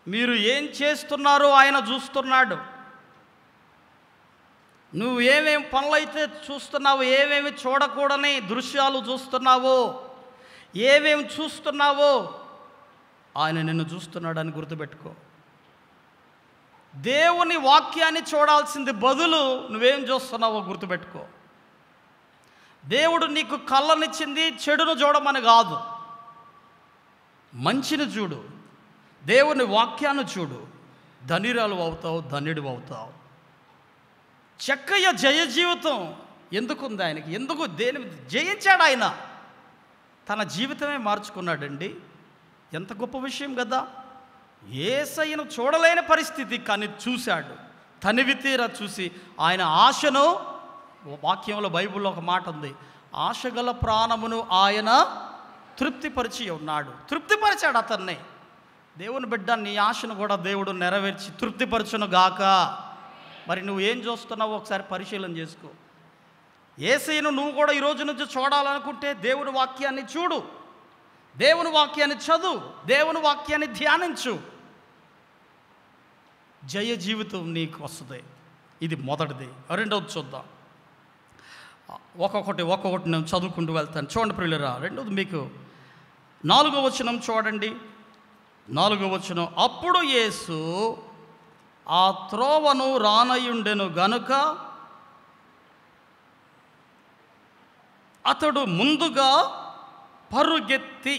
మీరు ఏం చేస్తున్నారో ఆయన చూస్తున్నాడు. నువ్వు ఏమేమి పనులైతే చూస్తున్నావో, ఏమేమి చూడకూడని దృశ్యాలు చూస్తున్నావో, ఏమేమి చూస్తున్నావో ఆయన నిన్ను చూస్తున్నాడని గుర్తుపెట్టుకో. దేవుని వాక్యాన్ని చూడాల్సింది బదులు నువ్వేం చూస్తున్నావో గుర్తుపెట్టుకో. దేవుడు నీకు కళ్ళనిచ్చింది చెడును చూడమని కాదు, మంచిని చూడు, దేవుని వాక్యాన్ని చూడు. ధనిరాలు అవుతావు, ధన్యుడు అవుతావు. చక్కయ్య జయ జీవితం ఎందుకుంది ఆయనకి? దేని జయించాడు ఆయన? తన జీవితమే మార్చుకున్నాడండి. ఎంత గొప్ప విషయం కదా. యేసయ్యను చూడలేని పరిస్థితి, కానీ చూశాడు. తనివి తీరా చూసి ఆయన ఆశను, వాక్యంలో బైబిల్లో ఒక మాట ఉంది, ఆశగల ప్రాణమును ఆయన తృప్తిపరిచి ఉన్నాడు. తృప్తిపరిచాడు అతన్ని. దేవుని బిడ్డ, నీ ఆశను కూడా దేవుడు నెరవేర్చి తృప్తిపరచును గాక. మరి నువ్వు ఏం చూస్తున్నావో ఒకసారి పరిశీలన చేసుకో. యేసయ్యను నువ్వు కూడా ఈ రోజు నుంచి చూడాలనుకుంటే దేవుని వాక్యాన్ని చూడు, దేవుని వాక్యాన్ని చదువు, దేవుని వాక్యాన్ని ధ్యానించు. జయ జీవితం నీకు వస్తుంది. ఇది మొదటిది. రెండవది చూద్దాం. ఒక్కొక్కటి నేను చదువుకుంటూ వెళ్తాను. చూడండి ప్రియులరా. రెండవది మీకు 4వ వచనం చూడండి. 4వ వచనం. అప్పుడు యేసు ఆ త్రోవను రానయుండెను గనుక అతడు ముందుగా పరుగెత్తి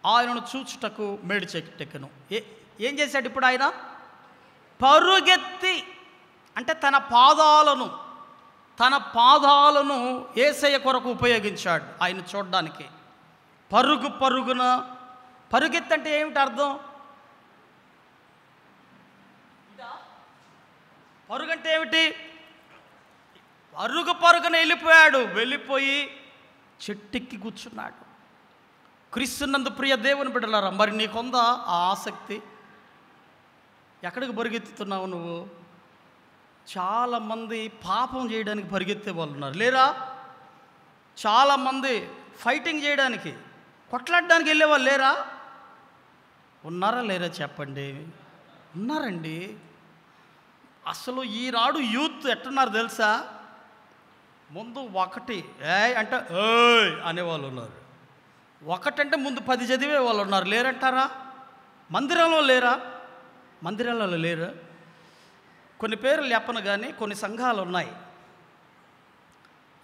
ఆయనను చూచుటకు మేడి చెట్టెక్కెను. ఏం చేశాడు ఇప్పుడు ఆయన? పరుగెత్తి, అంటే తన పాదాలను యేసయ్య కొరకు ఉపయోగించాడు ఆయన చూడడానికి. పరుగున పరుగెత్తి అంటే ఏమిటి అర్థం? పరుగంటే ఏమిటి? పరుగున వెళ్ళిపోయి చెట్టెక్కి కూర్చున్నాడు. క్రీస్తునందు ప్రియ దేవుని బిడ్డలారా, మరి నీకుందా ఆ ఆసక్తి? ఎక్కడికి పరిగెత్తుతున్నావు నువ్వు? చాలామంది పాపం చేయడానికి పరిగెత్తే వాళ్ళు ఉన్నారు, లేరా? చాలామంది ఫైటింగ్ చేయడానికి, కొట్లాడడానికి వెళ్ళేవాళ్ళు లేరా? ఉన్నారా లేరా చెప్పండి. ఉన్నారండి. అసలు ఈనాడు యూత్ ఎట్టున్నారు తెలుసా? ముందు ఒకటి అంటే ఏయ్ అనేవాళ్ళు ఉన్నారు, ఒకటంటే ముందు 10 చదివే వాళ్ళు ఉన్నారు, లేరంటారా? మందిరంలో లేరా? కొన్ని పేర్లు చెప్పను కానీ కొన్ని సంఘాలు ఉన్నాయి.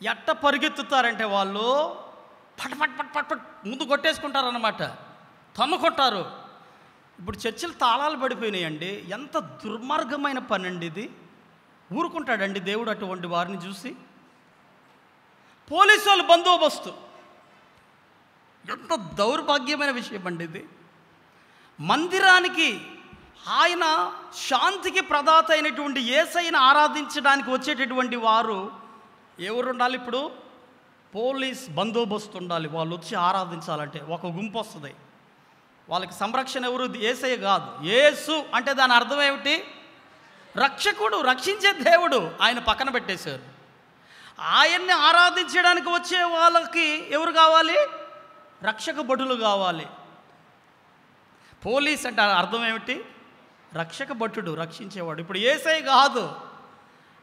ఎట్ట పరిగెత్తుతారంటే వాళ్ళు పట్ పట్ పట్ పట్ పట్ ముందు కొట్టేసుకుంటారన్నమాట, తన్నుకుంటారు. ఇప్పుడు చర్చిలు తాళాలు పడిపోయినాయండి. ఎంత దుర్మార్గమైన పని అండి ఇది. ఊరుకుంటాడండి దేవుడు అటువంటి వారిని చూసి? పోలీసు వాళ్ళు బందోబస్తు, ఎంత దౌర్భాగ్యమైన విషయం అండి ఇది. మందిరానికి ఆయన శాంతికి ప్రదాత అయినటువంటి యేసయ్యను ఆరాధించడానికి వచ్చేటటువంటి వారు ఎవరు ఉండాలి? ఇప్పుడు పోలీస్ బందోబస్తు ఉండాలి. వాళ్ళు వచ్చి ఆరాధించాలంటే ఒక గుంపు వస్తుంది. వాళ్ళకి సంరక్షణ ఎవరు? యేసయ్య కాదు. యేసు అంటే దాని అర్థం ఏమిటి? రక్షకుడు, రక్షించే దేవుడు. ఆయన పక్కన పెట్టేశారు. ఆయన్ని ఆరాధించడానికి వచ్చే వాళ్ళకి ఎవరు కావాలి? రక్షక భటులు కావాలి. పోలీస్ అంటే అర్థం ఏమిటి? రక్షక భటుడు, రక్షించేవాడు. ఇప్పుడు యేసయ్య కాదు,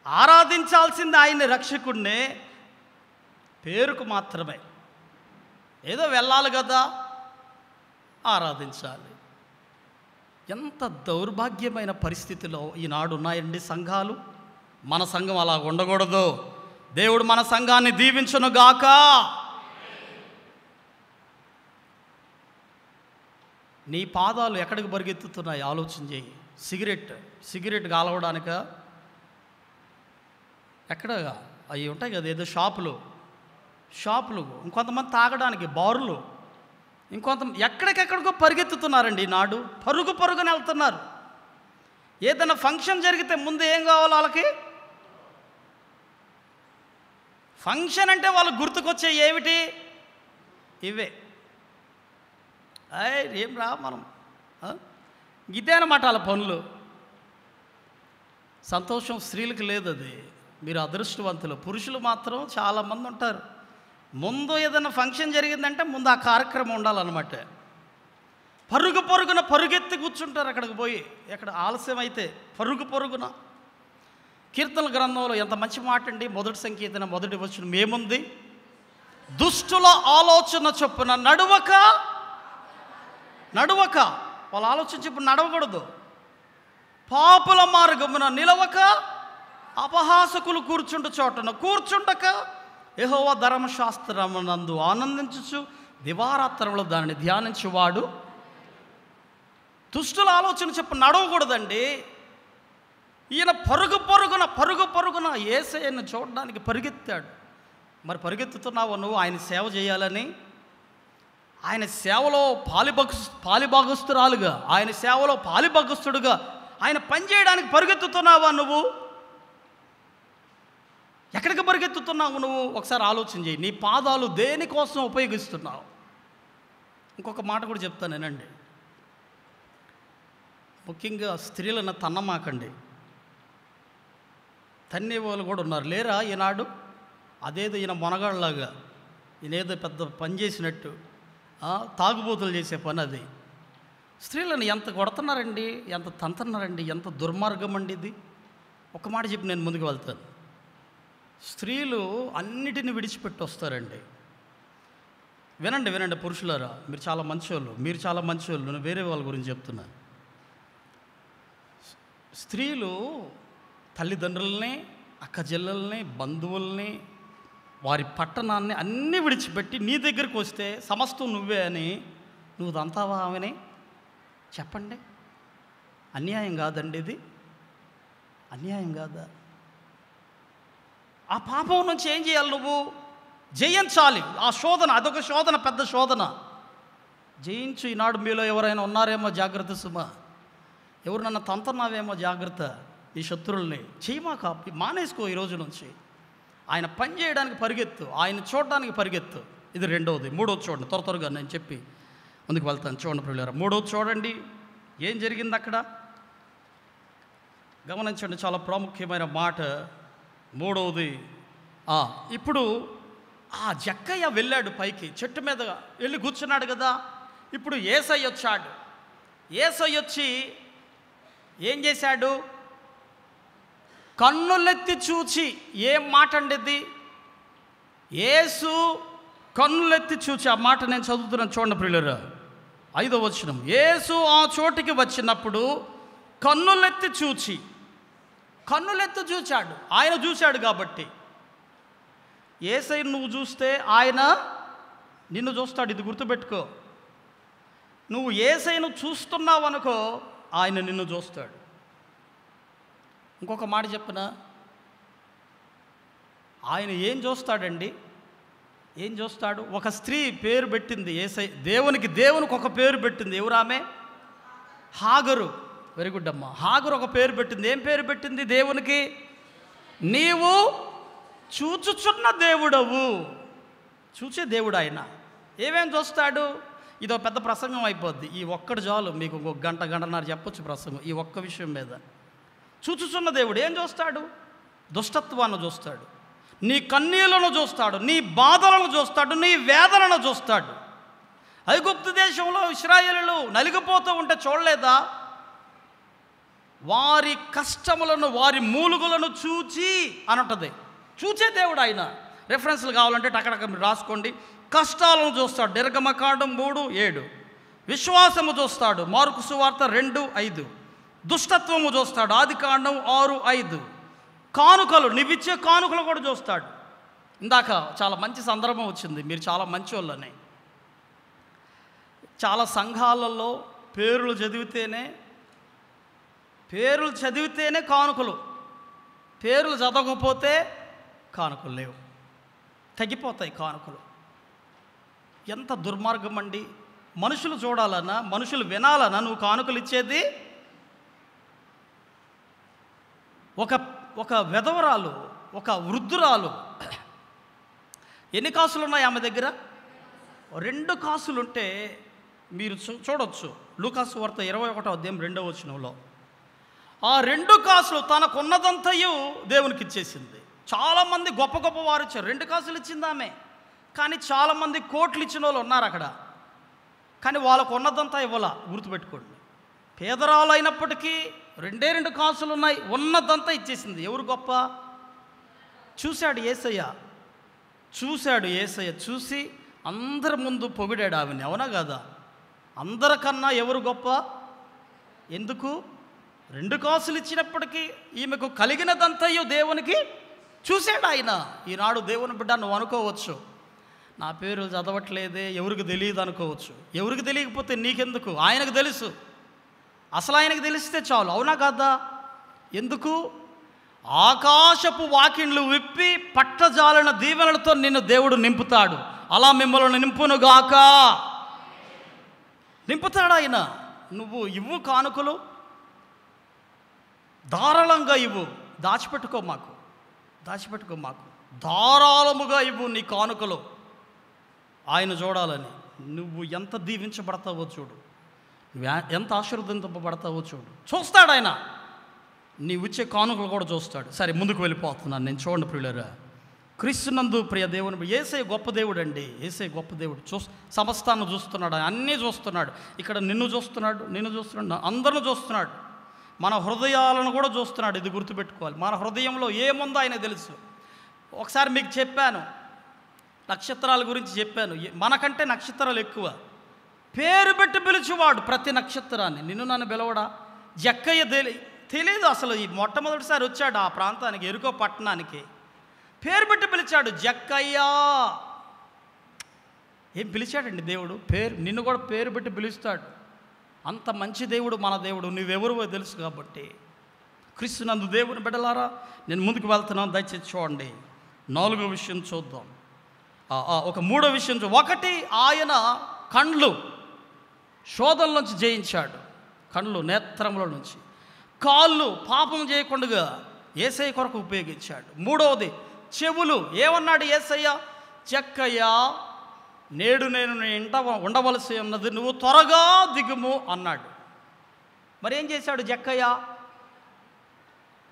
ఆరాధించాల్సింది ఆయన్ని, రక్షకుడినే. పేరుకు మాత్రమే, ఏదో వెళ్ళాలి కదా, ఆరాధించాలి. ఎంత దౌర్భాగ్యమైన పరిస్థితిలో ఈనాడు ఉన్నాయండి సంఘాలు. మన సంఘం అలా ఉండకూడదు. దేవుడు మన సంఘాన్ని దీవించునుగాక. నీ పాదాలు ఎక్కడికి పరిగెత్తుతున్నాయి ఆలోచన చేయి. సిగరెట్ కాలవడానిక? ఎక్కడ అవి ఉంటాయి కదా ఏదో షాపులు, ఇంకొంతమంది తాగడానికి బారులు, ఎక్కడికెక్కడికో పరిగెత్తుతున్నారండి నాడు. పరుగున వెళ్తున్నారు. ఏదైనా ఫంక్షన్ జరిగితే ముందు ఏం కావాలి వాళ్ళకి? ఫంక్షన్ అంటే వాళ్ళకి గుర్తుకొచ్చే ఏమిటి? ఇవే. ఏం రా మనం ఇదే అన్నమాట వాళ్ళ పనులు. సంతోషం స్త్రీలకు లేదు, అది మీరు అదృష్టవంతులు. పురుషులు మాత్రం చాలామంది ఉంటారు. ముందు ఏదైనా ఫంక్షన్ జరిగిందంటే ముందు ఆ కార్యక్రమం ఉండాలన్నమాట. పరుగెత్తి కూర్చుంటారు అక్కడికి పోయి. ఎక్కడ ఆలస్యం అయితే పరుగున. కీర్తన గ్రంథంలో ఎంత మంచి మాట అండి. 1 సంకీర్తన 1వ వచనం ఏముంది? దుష్టుల ఆలోచన చొప్పున నడువక వాళ్ళు ఆలోచించి ఇప్పుడు నడవకూడదు. పాపుల మార్గమున నిలవక, అపహాసకులు కూర్చుండక యెహోవా ధర్మశాస్త్రమునందు ఆనందించుచు దివారాత్రములో దానిని ధ్యానించువాడు. దుష్టుల ఆలోచన చెప్పు నడవకూడదండి. ఈయన పరుగున యేసయ్యను చూడడానికి పరిగెత్తాడు. మరి పరిగెత్తుతున్నావు నువ్వు ఆయన సేవ చేయాలని? ఆయన సేవలో పాలిభాగస్తురాలుగా, ఆయన సేవలో పాలిభాగస్తుడుగా ఆయన పని చేయడానికి పరిగెత్తుతున్నావా నువ్వు? ఎక్కడికి పరిగెత్తుతున్నావు నువ్వు? ఒకసారి ఆలోచన చేయి. నీ పాదాలు దేనికోసం ఉపయోగిస్తున్నావు? ఇంకొక మాట కూడా చెప్తానేనండి. ముఖ్యంగా స్త్రీలను తన్నమాకండి. తన్నేవాళ్ళు కూడా ఉన్నారు, లేరా ఈనాడు? అదేదో ఈయన మొనగాళ్ళలాగా, ఈయనేదో పెద్ద పని చేసినట్టు తాగుబోతులు చేసే పని అది. స్త్రీలను ఎంత కొడుతున్నారండి, ఎంత తంతున్నారండి, ఎంత దుర్మార్గం అండి ఇది. ఒక మాట చెప్పి నేను ముందుకు వెళ్తాను. స్త్రీలు అన్నిటిని విడిచిపెట్టి వస్తారండి. వినండి పురుషులారా, మీరు చాలా మంచోళ్ళు. నేను వేరే వాళ్ళ గురించి చెప్తున్నా. స్త్రీలు తల్లిదండ్రులని, అక్కచెల్లెల్ని, బంధువుల్ని, వారి పట్టణాన్ని అన్నీ విడిచిపెట్టి నీ దగ్గరికి వస్తే సమస్తం నువ్వే అని నువ్వు దంతావా ఆమెని? చెప్పండి. అన్యాయం కాదండి ఇది? అన్యాయం కాదా? ఆ పాపం నుంచి ఏం చేయాలి? నువ్వు జయించాలి ఆ శోధన. అదొక శోధన, పెద్ద శోధన. జయించు. ఈనాడు మీలో ఎవరైనా ఉన్నారేమో జాగ్రత్త సుమా. ఎవరు నన్ను తంతన్నావేమో జాగ్రత్త. ఈ శత్రువుల్ని చేయమాక, మానేసుకో ఈ రోజు నుంచి. ఆయన పని చేయడానికి పరిగెత్తు, ఆయన చూడడానికి పరిగెత్తు. ఇది రెండవది. మూడవది చూడండి, త్వరగా నేను చెప్పి ముందుకు వెళ్తాను. చూడండి ప్రియులారా, మూడవది చూడండి. ఏం జరిగింది అక్కడ గమనించండి, చాలా ప్రాముఖ్యమైన మాట. మూడవది, ఇప్పుడు ఆ జక్కయ్య వెళ్ళాడు పైకి, చెట్టు మీద వెళ్ళి కూర్చున్నాడు కదా. ఇప్పుడు యేసయ్య వచ్చాడు. యేసయ్య వచ్చి ఏం చేశాడు? కన్నులెత్తి చూచి, ఏం మాట అండి ఇది? యేసు కన్నులెత్తి చూచి, ఆ మాట నేను చదువుతున్నాను చూడండి ప్రియులారా, 5వ వచనం. యేసు ఆ చోటికి వచ్చినప్పుడు కన్నులెత్తి చూచి, కన్నులెత్తి చూచాడు. ఆయన చూశాడు కాబట్టి. యేసయ్యను నువ్వు చూస్తే ఆయన నిన్ను చూస్తాడు. ఇది గుర్తుపెట్టుకో. నువ్వు యేసయ్యను చూస్తున్నావు అనుకో, ఆయన నిన్ను చూస్తాడు. ఇంకొక మాట చెప్పనా? ఆయన ఏం చూస్తాడండి? ఏం చూస్తాడు? ఒక స్త్రీ పేరు పెట్టింది యేసయ్య, దేవునికి ఒక పేరు పెట్టింది. ఎవరు ఆమె? హాగరు. వెరీ గుడ్ అమ్మ. హాగరు ఒక పేరు పెట్టింది. ఏం పేరు పెట్టింది దేవునికి? నీవు చూచుచున్న దేవుడవు. చూచే దేవుడు ఆయన. ఏమేం చూస్తాడు? ఇదో పెద్ద ప్రసంగం అయిపోద్ది. ఈ ఒక్కటి చాలు మీకు, ఒక గంటన్నర చెప్పొచ్చు ప్రసంగం ఈ ఒక్క విషయం మీద. చూచుచున్న దేవుడు ఏం చూస్తాడు? దుష్టత్వాన్ని చూస్తాడు, నీ కన్నీళ్లను చూస్తాడు, నీ బాధలను చూస్తాడు, నీ వేదనను చూస్తాడు. ఐగుప్తు దేశంలో ఇశ్రాయేలీయులు నలిగిపోతూ ఉంటే చూడలేదా? వారి కష్టములను, వారి మూలుగులను చూచి అనంటది. చూచే దేవుడు ఆయన. రెఫరెన్స్లు కావాలంటే టకటక మీరు రాసుకోండి. కష్టాలను చూస్తాడు, నిర్గమకాండం 3:7. విశ్వాసము చూస్తాడు, మార్కు సువార్త 2:5. దుష్టత్వము చూస్తాడు, ఆదికాండం 6:5. కానుకలు, నీవిచ్చే కానుకలు కూడా చూస్తాడు. ఇందాక చాలా మంచి సందర్భం వచ్చింది, మీరు చాలా మంచి వాళ్ళని. చాలా సంఘాలలో పేర్లు చదివితేనే కానుకలు, పేర్లు చదవకపోతే కానుకలు లేవు, తగ్గిపోతాయి కానుకలు. ఎంత దుర్మార్గం అండి! మనుషులు చూడాలన్నా, మనుషులు వినాలన్నా నువ్వు కానుకలు ఇచ్చేది. ఒక విధవరాలు, ఒక వృద్ధురాలు, ఎన్ని కాసులు ఉన్నాయి ఆమె దగ్గర? 2 కాసులుంటే మీరు చూడొచ్చు. లూకాసు వార్త 21వ అధ్యాయం 2వ వచనంలో ఆ 2 కాసులు తనకున్నదంతయు దేవునికి ఇచ్చేసింది. చాలామంది గొప్ప గొప్ప వారు ఇచ్చారు. 2 కాసులు ఇచ్చింది ఆమె. కానీ చాలామంది కోట్లు ఇచ్చిన వాళ్ళు ఉన్నారు అక్కడ. కానీ వాళ్ళకు ఉన్నదంతా ఇవ్వాల. గుర్తుపెట్టుకోండి. పేదరాలు అయినప్పటికీ 2 కాసులు ఉన్నాయి, ఉన్నదంతా ఇచ్చేసింది. ఎవరు గొప్ప? చూశాడు యేసయ్య. చూసి అందరి ముందు పొగిడాడు ఆమెని. అవునా కాదా? అందరికన్నా ఎవరు గొప్ప? ఎందుకు? 2 కాసులు ఇచ్చినప్పటికీ ఈమెకు కలిగినదంతయు దేవునికి చూశాడు ఆయన. ఈనాడు దేవుని బిడ్డ నువ్వు అనుకోవచ్చు, నా పేరు చదవట్లేదే, ఎవరికి తెలియదు అనుకోవచ్చు. ఎవరికి తెలియకపోతే నీకెందుకు? ఆయనకు తెలుసు. అసలు ఆయనకు తెలిస్తే చాలు. అవునా కాదా? ఎందుకు? ఆకాశపు వాకిండ్లు విప్పి పట్టజాలిన దీవెనలతో నిన్ను దేవుడు నింపుతాడు. అలా మిమ్మల్ని నింపునుగాక. నింపుతాడు ఆయన. నువ్వు ఇవ్వు కానుకలు, ధారాళంగా ఇవ్వు. దాచిపెట్టుకో మాకు. ధారాళముగా ఇవ్వు నీ కానుకలు. ఆయన చూడాలని. నువ్వు ఎంత దీవించబడతావో చూడు, ఎంత ఆశీర్వదింపబడతావో చూడు. చూస్తాడు ఆయన. నీ వచ్చే కానుకలు కూడా చూస్తాడు. సరే, ముందుకు వెళ్ళిపోతున్నాను నేను. చూడండి ప్రియులారా, క్రీస్తునందు ప్రియ దేవుని యేసయ్య గొప్ప దేవుడు అండి. యేసయ్య గొప్ప దేవుడు. సమస్తాన్ని చూస్తున్నాడు, అన్నీ చూస్తున్నాడు. ఇక్కడ నిన్ను చూస్తున్నాడు, అందరిని చూస్తున్నాడు. మన హృదయాలను కూడా చూస్తున్నాడు. ఇది గుర్తుపెట్టుకోవాలి. మన హృదయంలో ఏముందో ఆయన తెలుసు. ఒకసారి మీకు చెప్పాను, నక్షత్రాల గురించి చెప్పాను. మనకంటే నక్షత్రాలు ఎక్కువ. పేరు పెట్టి పిలిచేవాడు ప్రతి నక్షత్రాన్ని. నిన్ను నన్ను పిలవడా? జక్కయ్య తెలియదు అసలు. ఈ మొట్టమొదటిసారి వచ్చాడు ఆ ప్రాంతానికి, ఎరుకో పట్టణానికి. పేరు పెట్టి పిలిచాడు, జక్కయ్యా. ఏం పిలిచాడండి దేవుడు? నిన్ను కూడా పేరు పెట్టి పిలుస్తాడు. అంత మంచి దేవుడు మన దేవుడు. నువ్వెవరువో తెలుసు కాబట్టి. క్రీస్తునందు దేవుని బిడ్డలారా, నేను ముందుకు వెళ్తున్నాను, దయచేసి చూడండి. 4వ విషయం చూద్దాం. ఒక 3వ విషయం ఒకటి, ఆయన కండ్లు శోధనల నుంచి జయించాడు. కండ్లు నేత్రముల నుంచి. కాళ్ళు పాపం చేయకుండా యేసయ్య కొరకు ఉపయోగించాడు. 3వది చెవులు. ఏమన్నాడు యేసయ్య? జక్కయ్య, నేడు నేను నీ ఇంట ఉండవలసి ఉన్నది, నువ్వు త్వరగా దిగుము అన్నాడు. మరి ఏం చేశాడు జక్కయ్య?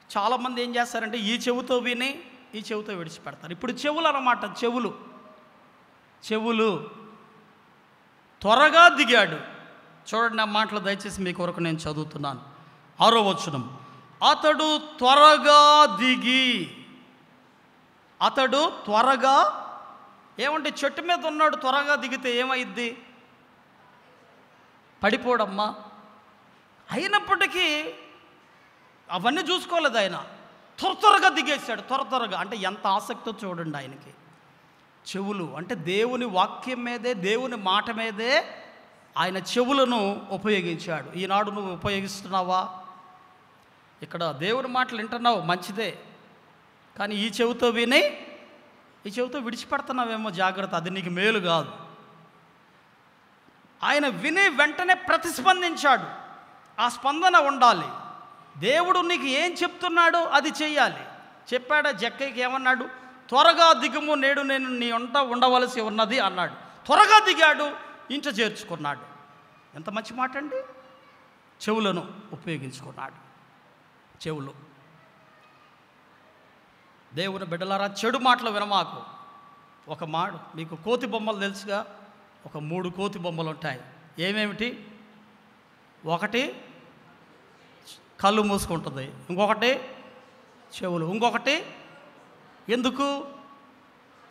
చాలామంది ఏం చేస్తారంటే ఈ చెవుతో విని ఈ చెవుతో విడిచిపెడతారు. ఇప్పుడు చెవులు అన్నమాట. చెవులు త్వరగా దిగాడు. చూడండి, నా మాటలు దయచేసి మీ కొరకు నేను చదువుతున్నాను. 6వ వచనం. అతడు త్వరగా దిగి. అతడు త్వరగా, ఏమంటే చెట్టు మీద ఉన్నాడు, త్వరగా దిగితే ఏమైద్ది? పడిపోడమ్మా. అయినప్పటికీ అవన్నీ చూసుకోలేదు ఆయన. త్వరగా దిగేశాడు. త్వరగా అంటే ఎంత ఆసక్తితో చూడండి ఆయనకి. చెవులు అంటే దేవుని వాక్యం మీదే, దేవుని మాట మీదే ఆయన చెవులను ఉపయోగించాడు. ఈనాడు నువ్వు ఉపయోగిస్తున్నావా? ఇక్కడ దేవుని మాటలు వింటున్నావు, మంచిదే. కానీ ఈ చెవితో విని ఈ చెవితో విడిచిపెడుతున్నావేమో, జాగ్రత్త. అది నీకు మేలు కాదు. ఆయన విని వెంటనే ప్రతిస్పందించాడు. ఆ స్పందన ఉండాలి. దేవుడు నీకు ఏం చెప్తున్నాడో అది చెయ్యాలి. చెప్పాడా? జక్కయ్యకి ఏమన్నాడు? త్వరగా దిగుము, నేడు నేను నీ ఉండవలసి ఉన్నది అన్నాడు. త్వరగా దిగాడు, ఇంట చేర్చుకున్నాడు. ఎంత మంచి మాట అండి. చెవులను ఉపయోగించుకున్నాడు. చెవులు. దేవుని బిడ్డలారా, చెడు మాటలు వినమాకు. ఒక మాట, మీకు కోతి బొమ్మలు తెలుసుగా? ఒక 3 కోతి బొమ్మలు ఉంటాయి. ఏమేమిటి? ఒకటి కళ్ళు మూసుకుంటుంది, ఇంకొకటి చెవులు, ఇంకొకటి ఎందుకు?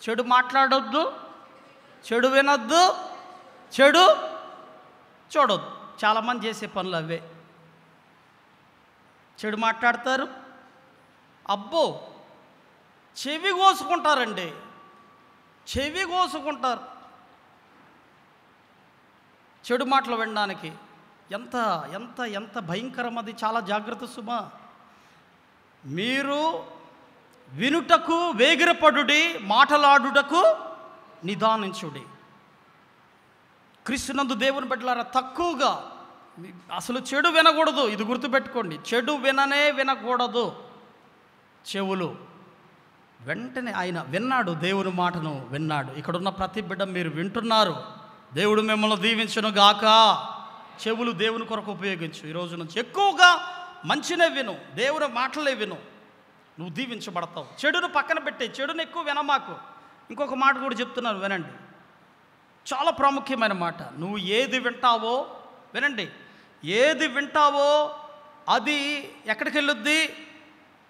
చెడు మాట్లాడొద్దు, చెడు వినొద్దు, చెడు చూడొద్దు. చాలామంది చేసే పనులు అవే. చెడు మాట్లాడతారు, అబ్బో చెవి కోసుకుంటారండి. చెవి కోసుకుంటారు చెడు మాటలు వినడానికి. ఎంత ఎంత ఎంత భయంకరం అది. చాలా జాగ్రత్త సుమా. మీరు వినుటకు వేగిరపడుడి, మాటలాడుటకు నిదానించుడి. క్రీస్తునందు దేవుని బిడ్డలారా, తక్కువగా అసలు చెడు వినకూడదు. ఇది గుర్తుపెట్టుకోండి. చెడు వినకూడదు. చెవులు వెంటనే ఆయన విన్నాడు, దేవుని మాటను విన్నాడు. ఇక్కడున్న ప్రతి బిడ్డ మీరు వింటున్నారు. దేవుడు మిమ్మల్ని దీవించును గాక. చెవులు దేవుని కొరకు ఉపయోగించు. ఈరోజు నుంచి ఎక్కువగా మంచినే విను, దేవుని మాటలే విను, నువ్వు దీవించబడతావు. చెడును పక్కన పెట్టే, చెడును ఎక్కువ వినమాకు. ఇంకొక మాట కూడా చెప్తున్నారు, వినండి. చాలా ప్రాముఖ్యమైన మాట. నువ్వు ఏది వింటావో, వినండి, ఏది వింటావో అది ఎక్కడికి వెళ్ళొద్ది?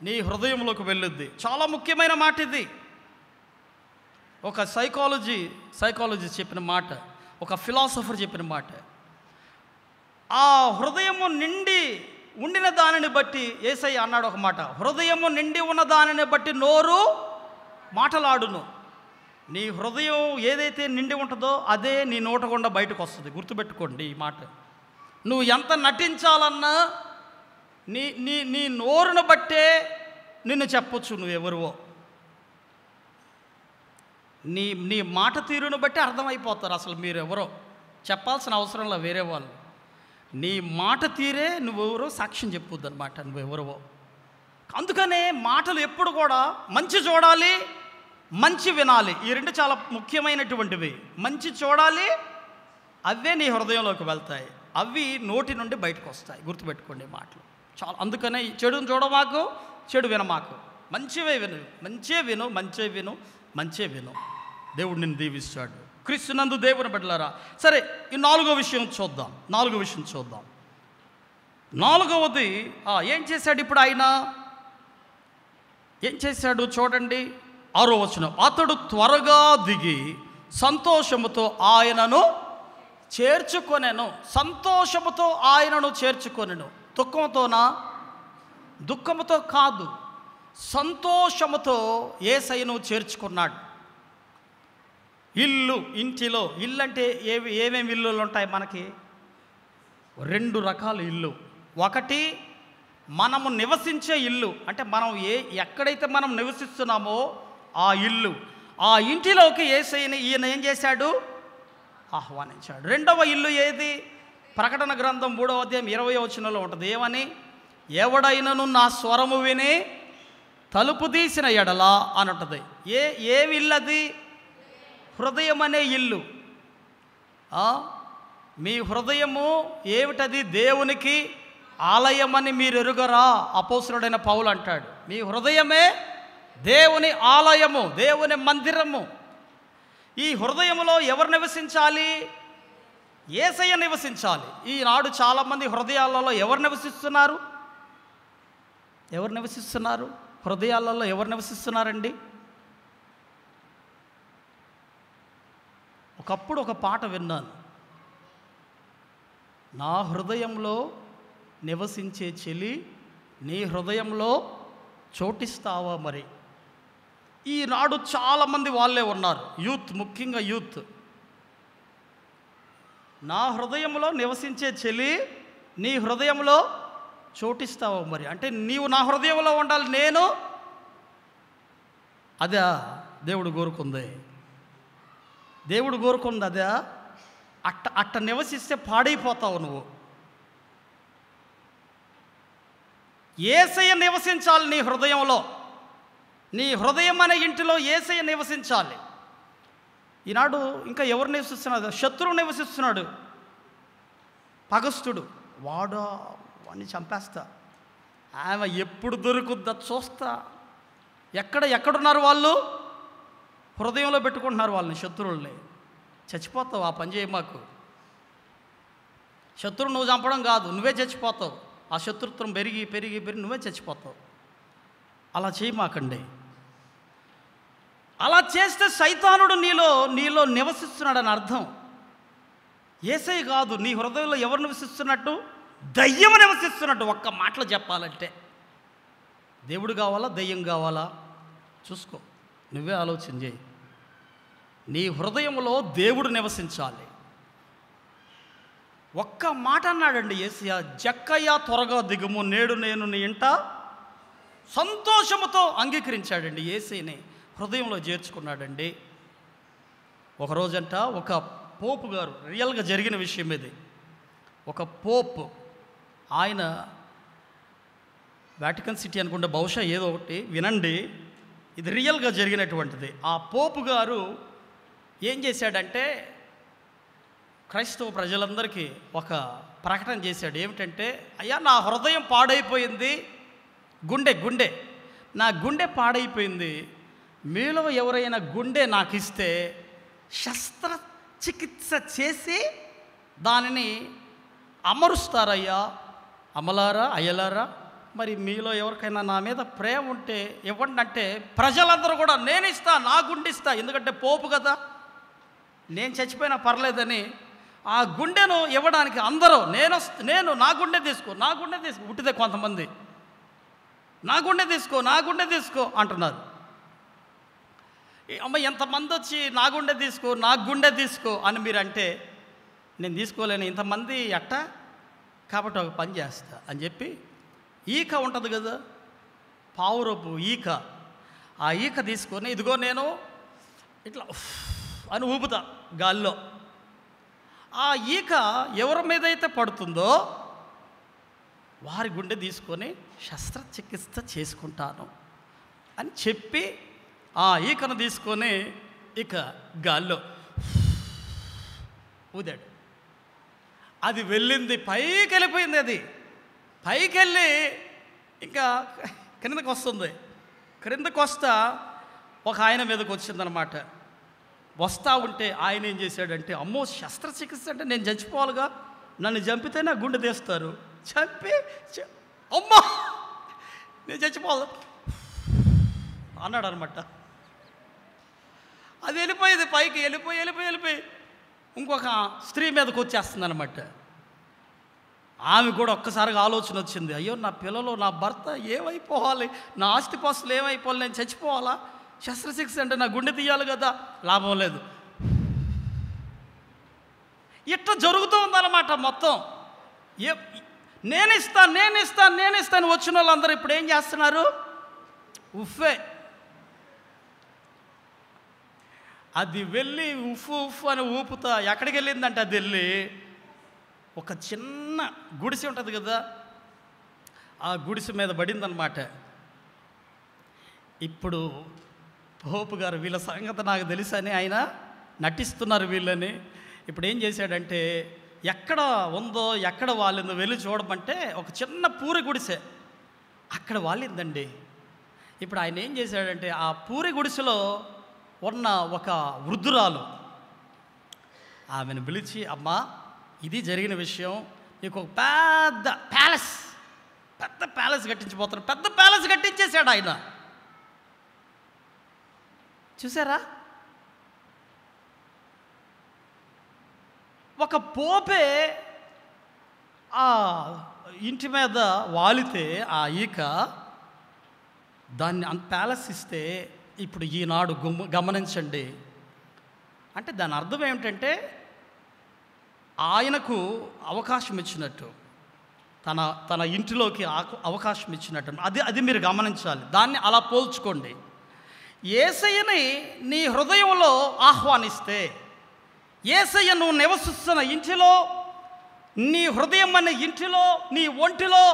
నీ హృదయంలోకి వెళ్ళొద్ది. చాలా ముఖ్యమైన మాట ఇది. ఒక సైకాలజీ చెప్పిన మాట, ఒక ఫిలాసఫర్ చెప్పిన మాట. ఆ హృదయము నిండి ఉండిన దానిని బట్టి, యేసయ్య అన్నాడు ఒక మాట, హృదయము నిండి ఉన్న దానిని బట్టి నోరు మాటలాడును. నీ హృదయం ఏదైతే నిండి ఉంటుందో అదే నీ నోట గుండా బయటకు వస్తుంది. గుర్తుపెట్టుకోండి ఈ మాట. నువ్వు ఎంత నటించాలన్నా నీ నీ నీ నోరును బట్టే నిన్ను చెప్పొచ్చు నువ్వెవరువో. నీ నీ మాట తీరును బట్టి అర్థమైపోతారు అసలు మీరెవరో. చెప్పాల్సిన అవసరంలో వేరే వాళ్ళు. నీ మాట తీరే నువ్వెవరో సాక్ష్యం చెప్పుద్ది అనమాట, నువ్వెవరువో. అందుకనే మాటలు ఎప్పుడు కూడా మంచి చూడాలి, మంచి వినాలి. ఈ రెండు చాలా ముఖ్యమైనటువంటివి. మంచి చూడాలి, అవే నీ హృదయంలోకి వెళ్తాయి, అవి నోటి నుండి బయటకు వస్తాయి. గుర్తుపెట్టుకోండి మాటలు చాలా. అందుకనే చెడును చూడమాకు, చెడు వినమాకు. మంచివే విను, మంచే విను. దేవుడు నిన్ను దీవిస్తాడు. క్రీస్తునందు దేవుని బిడ్డలారా, సరే ఈ 4వ విషయం చూద్దాం. 4వది ఏం చేశాడు ఇప్పుడు ఆయన? ఏం చేశాడు చూడండి. 6వ వచనం. అతడు త్వరగా దిగి సంతోషముతో ఆయనను చేర్చుకొనెను. సంతోషముతో ఆయనను చేర్చుకొనెను. దుఃఖంతోనా? దుఃఖముతో కాదు, సంతోషముతో యేసయ్యను చేర్చుకున్నాడు. ఇంటిలో, ఇల్లు అంటే ఏమేమి ఇల్లులు ఉంటాయి మనకి? రెండు రకాల ఇల్లు. ఒకటి మనము నివసించే ఇల్లు, అంటే మనం ఎక్కడైతే మనం నివసిస్తున్నామో ఆ ఇల్లు, ఆ ఇంటిలోకి యేసయ్యని ఈయన ఏం చేశాడు? ఆహ్వానించాడు. రెండవ ఇల్లు ఏది? ప్రకటన గ్రంథం 3వ అధ్యాయం 20వ వచనంలో ఉంటుంది. ఏమని? ఎవడైనను నా స్వరము విని తలుపు తీసిన ఎడల అని ఉంటుంది. ఏ ఇల్లు అది? హృదయం అనే ఇల్లు. మీ హృదయము ఏమిటది? దేవునికి ఆలయమని మీరు ఎరుగరా? అపోస్తలుడైన పౌలు అంటాడు. మీ హృదయమే దేవుని ఆలయము, దేవుని మందిరము. ఈ హృదయములో ఎవరు నివసించాలి? యేసయ్య నివసించాలి. ఈనాడు చాలామంది హృదయాలలో ఎవరు నివసిస్తున్నారు? హృదయాలలో ఎవరు నివసిస్తున్నారండి? ఒకప్పుడు ఒక పాట విన్నాను. నా హృదయంలో నివసించే చెలి నీ హృదయంలో చోటిస్తావా? మరి ఈనాడు చాలామంది వాళ్ళే ఉన్నారు, యూత్, ముఖ్యంగా యూత్. నా హృదయంలో నివసించే చెలి నీ హృదయంలో చోటిస్తావా? మరి అంటే నీవు నా హృదయంలో ఉండాలి, నేను. అదే దేవుడు కోరుకుంది. అదే అట్ట నివసిస్తే పాడైపోతావు నువ్వు. యేసయ్య నివసించాలి నీ హృదయంలో. నీ హృదయం అనే ఇంటిలో యేసయ్య నివసించాలి. ఈనాడు ఇంకా ఎవరు నివసిస్తున్నాడు? శత్రువు నివసిస్తున్నాడు, పగస్తుడు. వాడిని చంపేస్తా, ఆమె ఎప్పుడు దొరుకుద్దా చూస్తా. ఎక్కడున్నారు వాళ్ళు? హృదయంలో పెట్టుకుంటున్నారు వాళ్ళని, శత్రువుల్ని. చచ్చిపోతావు, ఆ పని చేయి మాకు. శత్రువు నువ్వు చంపడం కాదు, నువ్వే చచ్చిపోతావు. ఆ శత్రుత్వం పెరిగి పెరిగి పెరిగి నువ్వే చచ్చిపోతావు. అలా చేయమాకండి. అలా చేస్తే సైతానుడు నీలో నివసిస్తున్నాడని అర్థం. యేసయ్య కాదు, నీ హృదయంలో ఎవరు నివసిస్తున్నట్టు? దయ్యం నివసిస్తున్నట్టు. ఒక్క మాటలో చెప్పాలంటే దేవుడు కావాలా, దయ్యం కావాలా? చూసుకో, నువ్వే ఆలోచన చేయి. నీ హృదయంలో దేవుడు నివసించాలి. ఒక్క మాట అన్నాడండి యేసయ్య, జక్కయ్య త్వరగా దిగుము, నేడు నేను నీ ఇంట సంతోషముతో అంగీకరించాడండి. యేసయ్యని హృదయంలో చేర్చుకున్నాడండి. ఒకరోజంట ఒక పోపు గారు, రియల్గా జరిగిన విషయం ఇది. ఒక పోప్, ఆయన వాటికన్ సిటీ అనుకుంటే, బహుశా ఏదో ఒకటి, వినండి, ఇది రియల్గా జరిగినటువంటిది. ఆ పోపు గారు ఏం చేశాడంటే క్రైస్తవ ప్రజలందరికీ ఒక ప్రకటన చేశాడు. ఏమిటంటే, అయ్యా నా హృదయం పాడైపోయింది, గుండె నా గుండె పాడైపోయింది, మీలో ఎవరైనా గుండె నాకు ఇస్తే శస్త్రచికిత్స చేసి దానిని అమరుస్తారయ్యా. అమలారా, అయ్యలారా, మరి మీలో ఎవరికైనా నా మీద ప్రేమ ఉంటే ఇవ్వండి అంటే ప్రజలందరూ కూడా నేను ఇస్తా, నా గుండె ఇస్తా, ఎందుకంటే పోపు కదా, నేను చచ్చిపోయినా పర్లేదని ఆ గుండెను ఇవ్వడానికి అందరూ నేను నా గుండె తీసుకో ఉట్టిదే కొంతమంది నా గుండె తీసుకో అంటున్నారు. అమ్మ ఎంతమంది వచ్చి నా గుండె తీసుకో అని మీరు అంటే, నేను తీసుకోలేను ఇంతమంది ఎట్టా, కాబట్టి ఒక పని చేస్తా అని చెప్పి, ఈక ఉంటుంది కదా, పావురపు ఈక, ఆ ఈక తీసుకొని ఇదిగో నేను ఇట్లా అని ఊపుతా గాల్లో. ఆ ఈక ఎవరి మీద అయితే పడుతుందో వారి గుండె తీసుకొని శస్త్రచికిత్స చేసుకుంటాను అని చెప్పి ఆ ఈకను తీసుకొని ఇక గాల్లో ఊదాడు. అది వెళ్ళింది, పైకి వెళ్ళిపోయింది. అది పైకి వెళ్ళి ఇంకా క్రిందకు వస్తుంది. క్రిందకు వస్తా ఒక ఆయన మీదకి వచ్చిందనమాట. వస్తూ ఉంటే ఆయన ఏం చేశాడంటే, అమ్మో శస్త్రచికిత్స అంటే నేను చచ్చిపోవాలిగా, నన్ను చంపితే నా గుండె తీస్తారు, చంపి అమ్మా నేను చచ్చిపోవాలి అన్నాడు అనమాట. అది వెళ్ళిపోయేది పైకి, వెళ్ళిపోయి ఇంకొక స్త్రీ మీదకి వచ్చేస్తుంది అనమాట. ఆమె కూడా ఒక్కసారిగా ఆలోచన వచ్చింది, అయ్యో నా పిల్లలు, నా భర్త ఏమైపోవాలి, నా ఆస్తిపాస్తులు ఏమైపోవాలి, నేను చచ్చిపోవాలా, శస్త్రచికిత్స అంటే నా గుండె తీయాలి కదా, లాభం లేదు. ఇట్లా జరుగుతూ ఉందన్నమాట మొత్తం. ఏ నేనిస్తాను వచ్చిన వాళ్ళందరూ ఇప్పుడు ఏం చేస్తున్నారు? ఉఫ్ఫే. అది వెళ్ళి ఉఫ్ అని ఊపుతా ఎక్కడికి వెళ్ళిందంటే అది వెళ్ళి ఒక చిన్న గుడిసె ఉంటుంది కదా, ఆ గుడిసె మీద పడిందనమాట. ఇప్పుడు పోపు గారు వీళ్ళ సంగతి నాకు తెలుసని ఆయన నటిస్తున్నారు వీళ్ళని. ఇప్పుడు ఏం చేశాడంటే ఎక్కడ ఉందో ఎక్కడ వాలిందో వెళ్ళి చూడమంటే ఒక చిన్న పూరి గుడిసె అక్కడ వాలిందండి. ఇప్పుడు ఆయన ఏం చేశాడంటే ఆ పూరి గుడిసెలో ఉన్న ఒక వృద్ధురాలు ఆమెను పిలిచి, అమ్మా ఇది జరిగిన విషయం, నీకు ఒక పెద్ద ప్యాలెస్ కట్టించిపోతాడు. పెద్ద ప్యాలెస్ కట్టించేశాడు ఆయన. చూసారా? ఒక పోపే ఆ ఇంటి మీద వాలితే ఆ ఈక దాన్ని అంత ప్యాలెస్ ఇస్తే ఇప్పుడు ఈనాడు గమనించండి. అంటే దాని అర్థం ఏమిటంటే ఆయనకు అవకాశం ఇచ్చినట్టు, తన ఇంటిలోకి అవకాశం ఇచ్చినట్టు. అది మీరు గమనించాలి. దాన్ని అలా పోల్చుకోండి. యేసయ్యని నీ హృదయంలో ఆహ్వానిస్తే, యేసయ్య నువ్వు నివసిస్తున్న ఇంటిలో, నీ హృదయం అనే ఇంటిలో, నీ ఒంటిలో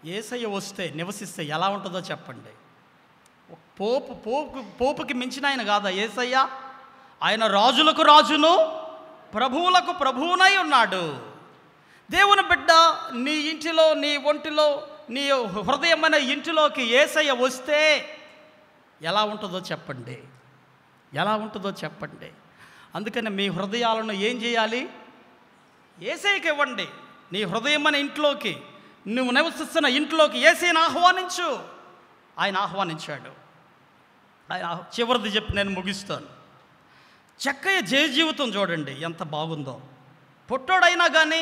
యేసయ్య వస్తే నివసిస్తే ఎలా ఉంటుందో చెప్పండి. పోపుకి మించిన ఆయన కాదా యేసయ్య? ఆయన రాజులకు రాజును ప్రభువులకు ప్రభువునై ఉన్నాడు. దేవుని బిడ్డ నీ ఇంటిలో, నీ ఒంటిలో, నీ హృదయం అనే ఇంటిలోకి యేసయ్య వస్తే ఎలా ఉంటుందో చెప్పండి. ఎలా ఉంటుందో చెప్పండి. అందుకని మీ హృదయాలను ఏం చేయాలి? యేసయ్యకి ఇవ్వండి. నీ హృదయం అనే ఇంట్లోకి, నువ్వు నివసిస్తున్న ఇంట్లోకి యేసయ్యను ఆహ్వానించు. ఆయన ఆహ్వానించాడు. ఆయన చివరిది చెప్పి నేను ముగిస్తాను. చక్కయ్య జయ జీవితం చూడండి ఎంత బాగుందో. పొట్టోడైనా కానీ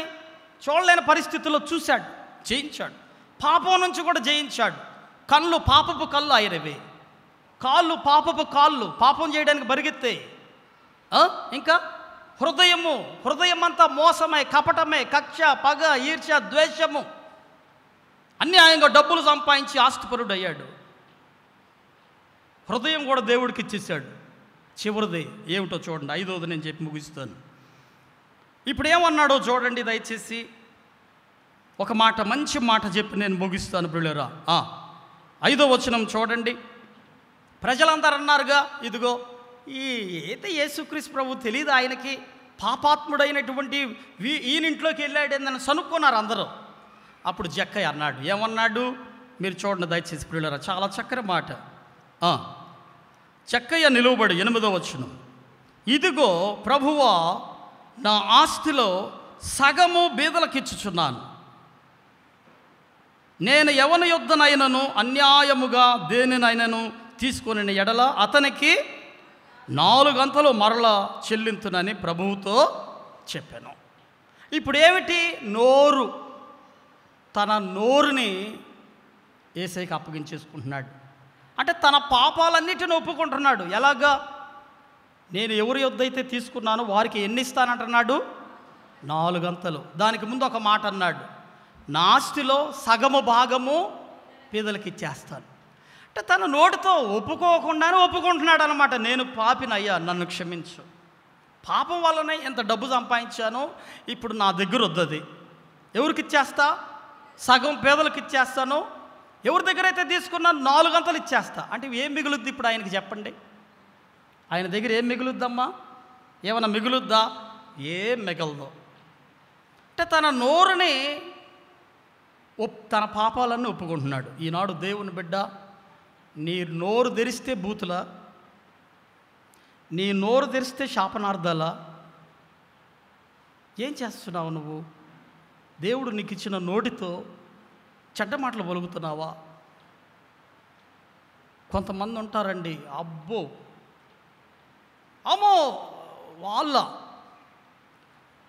చూడలేని పరిస్థితుల్లో చూశాడు, జయించాడు. పాపం నుంచి కూడా జయించాడు. కళ్ళు పాపపు కళ్ళు ఆయనవి, కాళ్ళు పాపపు కాళ్ళు, పాపం చేయడానికి బరిగెత్తాయి. ఇంకా హృదయం అంతా మోసమే, కపటమే, కక్ష, పగ, ఈర్ష్య, ద్వేషము, అన్యాయంగా డబ్బులు సంపాదించి ఆస్తిపరుడు అయ్యాడు. హృదయం కూడా దేవుడికి ఇచ్చేసాడు. చివరిది ఏమిటో చూడండి, 5వది నేను చెప్పి ముగిస్తాను. ఇప్పుడు ఏమన్నాడో చూడండి దయచేసి. ఒక మాట, మంచి మాట చెప్పి నేను ముగిస్తాను ప్రియులారా. 5వ వచనం చూడండి. ప్రజలందరూ అన్నారుగా, ఇదిగో అయితే యేసుక్రీస్తు ప్రభు తెలియదు ఆయనకి, పాపాత్ముడైనటువంటి ఈయనింట్లోకి వెళ్ళాడని సనుక్కున్నారు అందరూ. అప్పుడు జక్కయ్య అన్నాడు, ఏమన్నాడు మీరు చూడండి దయచేసి ప్రియులారా, చాలా చక్కని మాట. చక్కయ్య నిలువబడి 8వ వచనం, ఇదిగో ప్రభువా, నా ఆస్తిలో సగము బీదలకిచ్చుచున్నాను. నేను ఎవని యొద్దనైనను అన్యాయముగా దేనినైనను తీసుకొని ఎడల అతనికి 4 గంతలు మరల చెల్లింతునని ప్రభువుతో చెప్పాను. ఇప్పుడు ఏమిటి? నోరు, తన నోరుని యేసయ్యకి అప్పగించేసుకుంటున్నాడు. అంటే తన పాపాలన్నిటిని ఒప్పుకుంటున్నాడు. ఎలాగా? నేను ఎవరి యొద్ద అయితే తీసుకున్నానో వారికి ఎన్ని ఇస్తానంటున్నాడు? 4 గంతలు. దానికి ముందు ఒక మాట అన్నాడు, నా ఆస్తిలో సగము భాగము పేదలకు ఇచ్చేస్తాను. అంటే తన నోటితో ఒప్పుకోకుండానే ఒప్పుకుంటున్నాడు అనమాట. నేను పాపినయ్యా, నన్ను క్షమించు, పాపం వల్లనే ఎంత డబ్బు సంపాదించానో ఇప్పుడు నా దగ్గర వద్దది. ఎవరికి ఇచ్చేస్తా? సగం పేదలకు ఇచ్చేస్తాను. ఎవరి దగ్గర అయితే తీసుకున్నాను 4 గంటలు ఇచ్చేస్తా. అంటే ఏం మిగులుద్ది ఇప్పుడు ఆయనకి చెప్పండి? ఆయన దగ్గర ఏం మిగులుద్దమ్మా? ఏమైనా మిగులుద్దా? ఏం మిగలదు. అంటే తన నోరుని తన పాపాలన్నీ ఒప్పుకుంటున్నాడు. ఈనాడు దేవుని బిడ్డ, నీ నోరు తెరిస్తే బూతులా? నీ నోరు తెరిస్తే శాపనార్థాలా? ఏం చేస్తున్నావు నువ్వు? దేవుడు నీకు ఇచ్చిన నోటితో చెడ్డ మాటలు పలుకుతున్నావా? కొంతమంది ఉంటారండి, అబ్బో అమ్మో వాళ్ళ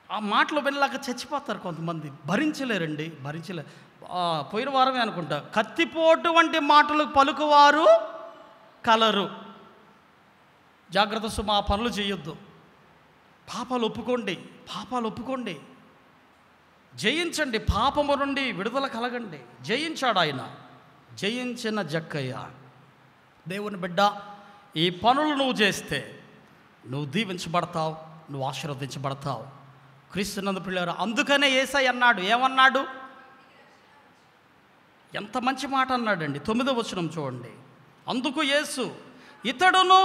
ఆ మాటలు వినలేక చచ్చిపోతారు కొంతమంది. భరించలేరండి, భరించలేరు. పోయిన వారమే అనుకుంటా, కత్తిపోటు వంటి మాటలు పలుకువారు కలరు. జాగ్రత్త సుమా, పనులు చేయొద్దు. పాపాలు ఒప్పుకోండి, పాపాలు ఒప్పుకోండి. జయించండి, పాపము నుండి విడుదల కలగండి. జయించాడు ఆయన, జయించిన జక్కయ్య. దేవుని బిడ్డ, ఈ పనులు నువ్వు చేస్తే నువ్వు దీవించబడతావు, నువ్వు ఆశీర్వదించబడతావు. క్రీస్తునందు పిల్లారా, అందుకనే యేసయ్య అన్నాడు, ఏమన్నాడు? ఎంత మంచి మాట అన్నాడండి. 9వ వచనం చూడండి. అందుకు యేసు, ఇతడును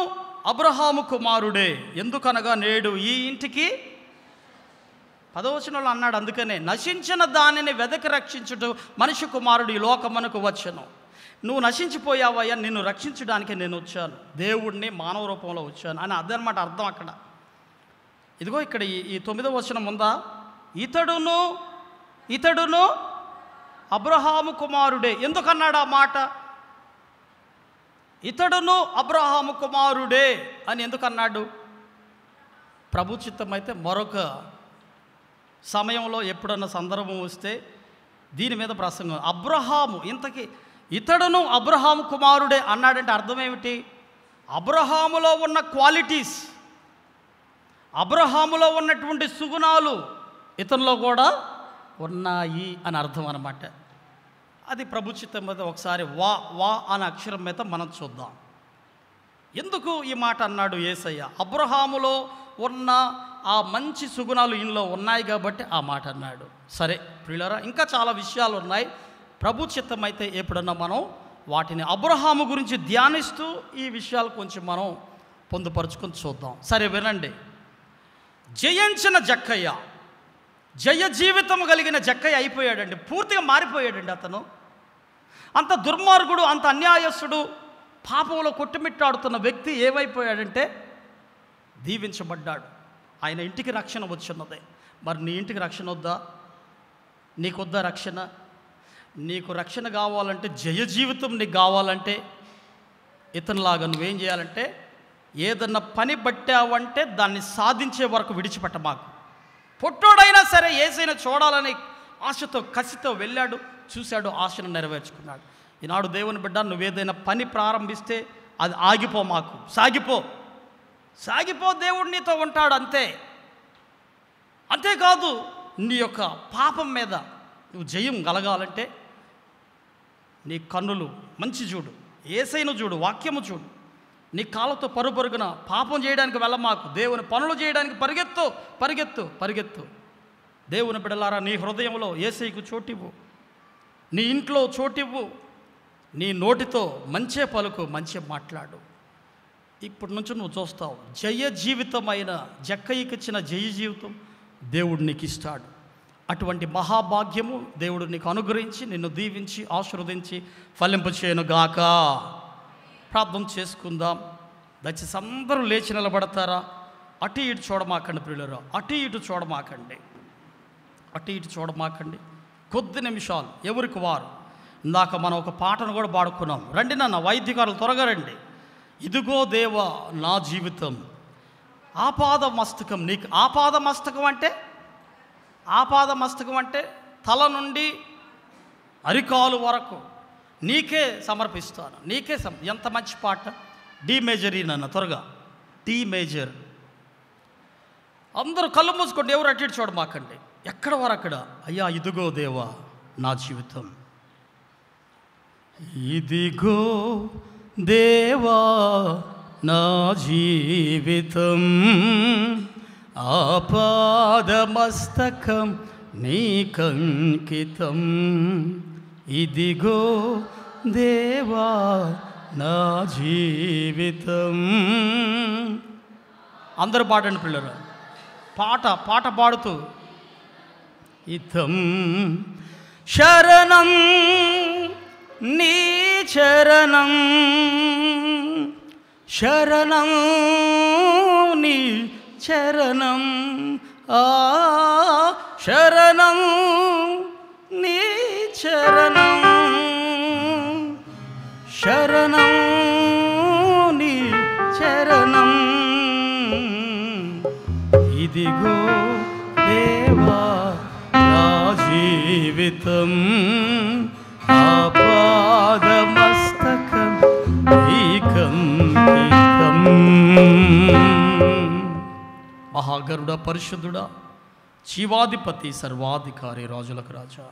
అబ్రహాము కుమారుడే, ఎందుకనగా నేడు ఈ ఇంటికి 10వ వచనంలో అన్నాడు, అందుకనే నశించిన దానిని వెదకి రక్షించుట మనిషి కుమారుడు ఈ లోకమునకు వచ్చెను. నువ్వు నశించిపోయావయ్యా, నిన్ను రక్షించడానికి నేను వచ్చాను, దేవుడిని మానవ రూపంలో వచ్చాను అని అదనమాట అర్థం. అక్కడ ఇదిగో ఇక్కడ ఈ 9వ వచనం ఉందా? ఇతడును అబ్రహాము కుమారుడే. ఎందుకన్నాడు ఆ మాట? ఇతడును అబ్రహాము కుమారుడే అని ఎందుకన్నాడు? ప్రభు చిత్తమైతే మరొక సమయంలో ఎప్పుడన్నా సందర్భం వస్తే దీని మీద ప్రసంగం. అబ్రహాము, ఇంతకీ ఇతడును అబ్రహాము కుమారుడే అన్నాడంటే అర్థం ఏమిటి? అబ్రహాములో ఉన్న క్వాలిటీస్, అబ్రహాములో ఉన్నటువంటి సుగుణాలు ఇతనిలో కూడా ఉన్నాయి అని అర్థం అన్నమాట. అది ప్రభు చిత్తం మీద ఒకసారి వా అనే అక్షరం మీద మనం చూద్దాం. ఎందుకు ఈ మాట అన్నాడు యేసయ్య? అబ్రహాములో ఉన్న ఆ మంచి సుగుణాలు ఈయనలో ఉన్నాయి కాబట్టి ఆ మాట అన్నాడు. సరే ప్రియులారా, ఇంకా చాలా విషయాలు ఉన్నాయి. ప్రభు చిత్తం అయితే ఎప్పుడన్నా మనం వాటిని అబ్రహాము గురించి ధ్యానిస్తూ ఈ విషయాలు కొంచెం మనం పొందుపరుచుకొని చూద్దాం. సరే వినండి. జయించిన జక్కయ్య, జయ జీవితం కలిగిన జక్కయ్య అయిపోయాడండి. పూర్తిగా మారిపోయాడండి అతను. అంత దుర్మార్గుడు, అంత అన్యాయస్తుడు, పాపంలో కొట్టుమిట్టాడుతున్న వ్యక్తి ఏమైపోయాడంటే దీవించబడ్డాడు. ఆయన ఇంటికి రక్షణ వచ్చున్నది. మరి నీ ఇంటికి రక్షణ వద్దా? నీకొద్దా రక్షణ? నీకు రక్షణ కావాలంటే, జయ జీవితం నీకు కావాలంటే ఇతనిలాగా నువ్వేం చేయాలంటే, ఏదన్నా పని పట్టావంటే దాన్ని సాధించే వరకు విడిచిపెట్ట మాకు. పొట్టోడైనా సరే యేసయ్యను చూడాలని ఆశతో కసితో వెళ్ళాడు, చూశాడు, ఆశను నెరవేర్చుకున్నాడు. ఈనాడు దేవుని బిడ్డ, నువ్వేదైనా పని ప్రారంభిస్తే అది ఆగిపో, మాకు సాగిపో, దేవుడు నీతో ఉంటాడు అంతే. అంతేకాదు, నీ యొక్క పాపం మీద నువ్వు జయం కలగాలంటే నీ కన్నులు మంచి చూడు, యేసయ్యను చూడు, వాక్యము చూడు. నీ కాళ్ళతో పరుగున పాపం చేయడానికి వెళ్ళమాకు, దేవుని పనులు చేయడానికి పరిగెత్తు. దేవుని బిడ్డలారా, నీ హృదయంలో యేసయ్యకు చోటివ్వు, నీ ఇంట్లో చోటివ్వు, నీ నోటితో మంచే పలుకు, మంచి మాట్లాడు. ఇప్పటి నుంచి నువ్వు చూస్తావు, జయ జీవితమైన జక్కయ్యకి ఇచ్చిన జయ జీవితం దేవుడు నీకు ఇస్తాడు. అటువంటి మహాభాగ్యము దేవుడు నీకు అనుగ్రహించి నిన్ను దీవించి ఆశీర్వదించి ఫలింప చేయనుగాక. ప్రార్థన చేసుకుందాం. దయచేసి అందరూ లేచి నిలబడతారా? అటు ఇటు చూడమాకండి ప్రియులారా, అటు ఇటు చూడమాకండి. కొద్ది నిమిషాలు ఎవరికి వారు. ఇందాక మనం ఒక పాటను కూడా పాడుకున్నాం. రండి నాన్న, వైద్యకారులు త్వరగా రండి. ఇదిగో దేవా నా జీవితం, ఆపాద మస్తకం నీకు. ఆపాద మస్తకం అంటే తల నుండి అరికాలు వరకు నీకే సమర్పిస్తాను, నీకే ఎంత మంచి పాట. డి మేజర్ ఈయన త్వరగా, డి మేజర్. అందరూ కళ్ళు మూసుకోండి, ఎవరు అటు ఇటు చూడమాకండి. ఎక్కడ వారు అక్కడ. అయ్యా ఇదిగో దేవా నా జీవితం, ఇదిగో దేవా నా జీవితం, ఆపాదమస్తకం నీకంకితం, ఇదిగో దేవా నా జీవితం. అందరూ పాడండి పిల్లలు, పాట పాడుతూ. ఇతం శరణం నీ చరణం, శరణం నీ చరణం, శరణం నీ చరణం, శరణం నీ చరణం, ఇదిగో దేవా నా జీవితం, ఆపాదమస్తకం నీకంకితం. మహాగరుడా, పరిశుద్ధుడా, జీవాధిపతి సర్వాధికారి రాజులకు రాజా,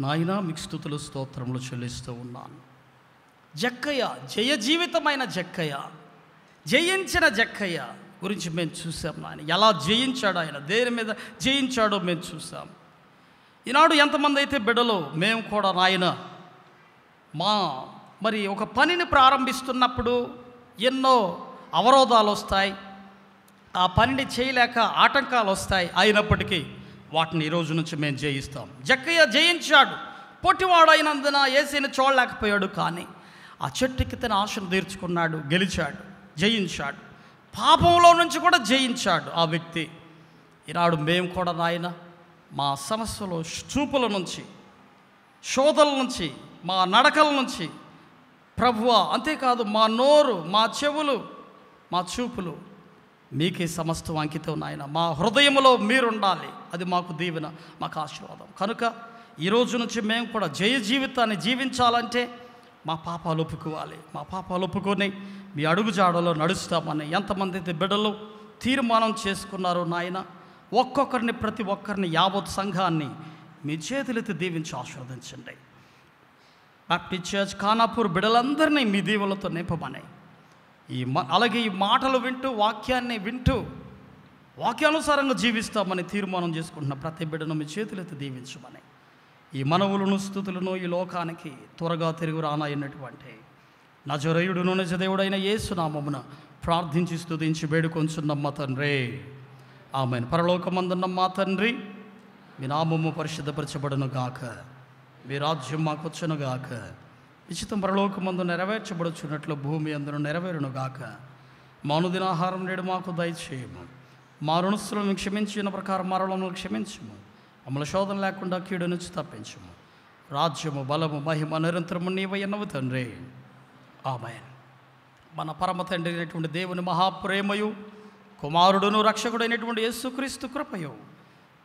నాయనా మీకు స్తుతులు స్తోత్రములు చెల్లిస్తూ ఉన్నాను. జక్కయ్య, జయ జీవితమైన జక్కయ్య, జయించిన జక్కయ్య గురించి మేము చూసాం. నాయన ఎలా జయించాడు, ఆయన దేని మీద జయించాడో మేము చూసాం. ఈనాడు ఎంతమంది అయితే బిడ్డలు మేము కూడా నాయన మరి ఒక పనిని ప్రారంభిస్తున్నప్పుడు ఎన్నో అవరోధాలు వస్తాయి, ఆ పనిని చేయలేక ఆటంకాలు వస్తాయి. అయినప్పటికీ వాటిని ఈరోజు నుంచి మేము జయిస్తాం. జక్కయ్య జయించాడు. పొట్టివాడైనందున యేసుని చూడలేకపోయాడు, కానీ ఆ చెట్టుకి తన ఆశను తీర్చుకున్నాడు, గెలిచాడు, జయించాడు. పాపంలో నుంచి కూడా జయించాడు ఆ వ్యక్తి. ఈనాడు మేము కూడా నాయన మా సమస్యలు, చూపుల నుంచి, శోధల నుంచి, మా నడకల నుంచి ప్రభువా, అంతేకాదు మా నోరు, మా చెవులు, మా చూపులు మీకే సమస్తం అంకితం నాయన. మా హృదయంలో మీరుండాలి, అది మాకు దీవెన, మాకు ఆశీర్వాదం. కనుక ఈరోజు నుంచి మేము కూడా జయ జీవితాన్ని జీవించాలంటే మా పాపాలు ఒప్పుకోవాలి. మా పాపాలు ఒప్పుకొని మీ అడుగుజాడలో నడుస్తామని ఎంతమంది అయితే బిడ్డలు తీర్మానం చేసుకున్నారో నాయన, ఒక్కొక్కరిని, ప్రతి ఒక్కరిని, యావత్ సంఘాన్ని మీ చేతులెత్తి దీవించి ఆశీర్వదించండి. బాప్టిస్ట్ చర్చ్ ఖానాపూర్ బిడ్డలందరినీ మీ దీవులతో నింపమని, అలాగే ఈ మాటలు వింటూ, వాక్యాన్ని వింటూ వాక్యానుసారంగా జీవిస్తామని తీర్మానం చేసుకుంటున్న ప్రతి బిడ్డను మీ చేతులెత్తి దీవించమని, ఈ మనవులను, స్తుతులను ఈ లోకానికి త్వరగా తిరిగి రానయ్యినటువంటి నజరేయుడును నిజదేవుడైన యేసు నామమున ప్రార్థించి స్తుతించి వేడుకొంచున్నమ్మ తండ్రి, ఆమేన్. పరలోకమందున్న మా తండ్రి, మీ నామము పరిశుద్ధపరచబడును గాక, మీ రాజ్యం మాకు వచ్చును గాక, నిశ్చితం పరలోకమందు నెరవేర్చబడుచున్నట్లు భూమి అందరూ నెరవేరును గాక. మా అనుదిన ఆహారం నేడు మాకు దయచేయము, మా రుణస్థులను క్షమించిన ప్రకారం మరణములను క్షమించము, మమ్మల్ని శోధన లేకుండా కీడు నుంచి తప్పించము. రాజ్యము, బలము, మహిమ నిరంతరము నీవయ్యున్నవు తండ్రి, ఆమేన్. మన పరమ తండ్రి అయినటువంటి దేవుని మహాప్రేమయు, కుమారుడును రక్షకుడైనటువంటి యేసుక్రీస్తు కృపయు,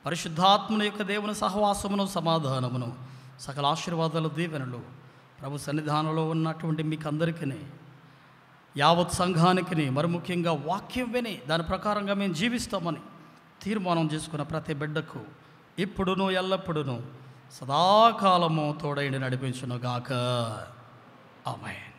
పరిశుద్ధాత్మని యొక్క దేవుని సహవాసమును, సమాధానమును, సకల ఆశీర్వాదాలు, దీవెనలు ప్రభు సన్నిధానంలో ఉన్నటువంటి మీకు అందరికీ, యావత్ సంఘానికి, మరి ముఖ్యంగా వాక్యం విని దాని ప్రకారంగా మేము జీవిస్తామని తీర్మానం చేసుకున్న ప్రతి బిడ్డకు ఇప్పుడును ఎల్లప్పుడూ సదాకాలము తోడైండి నడిపించును గాక. ఆమేన్.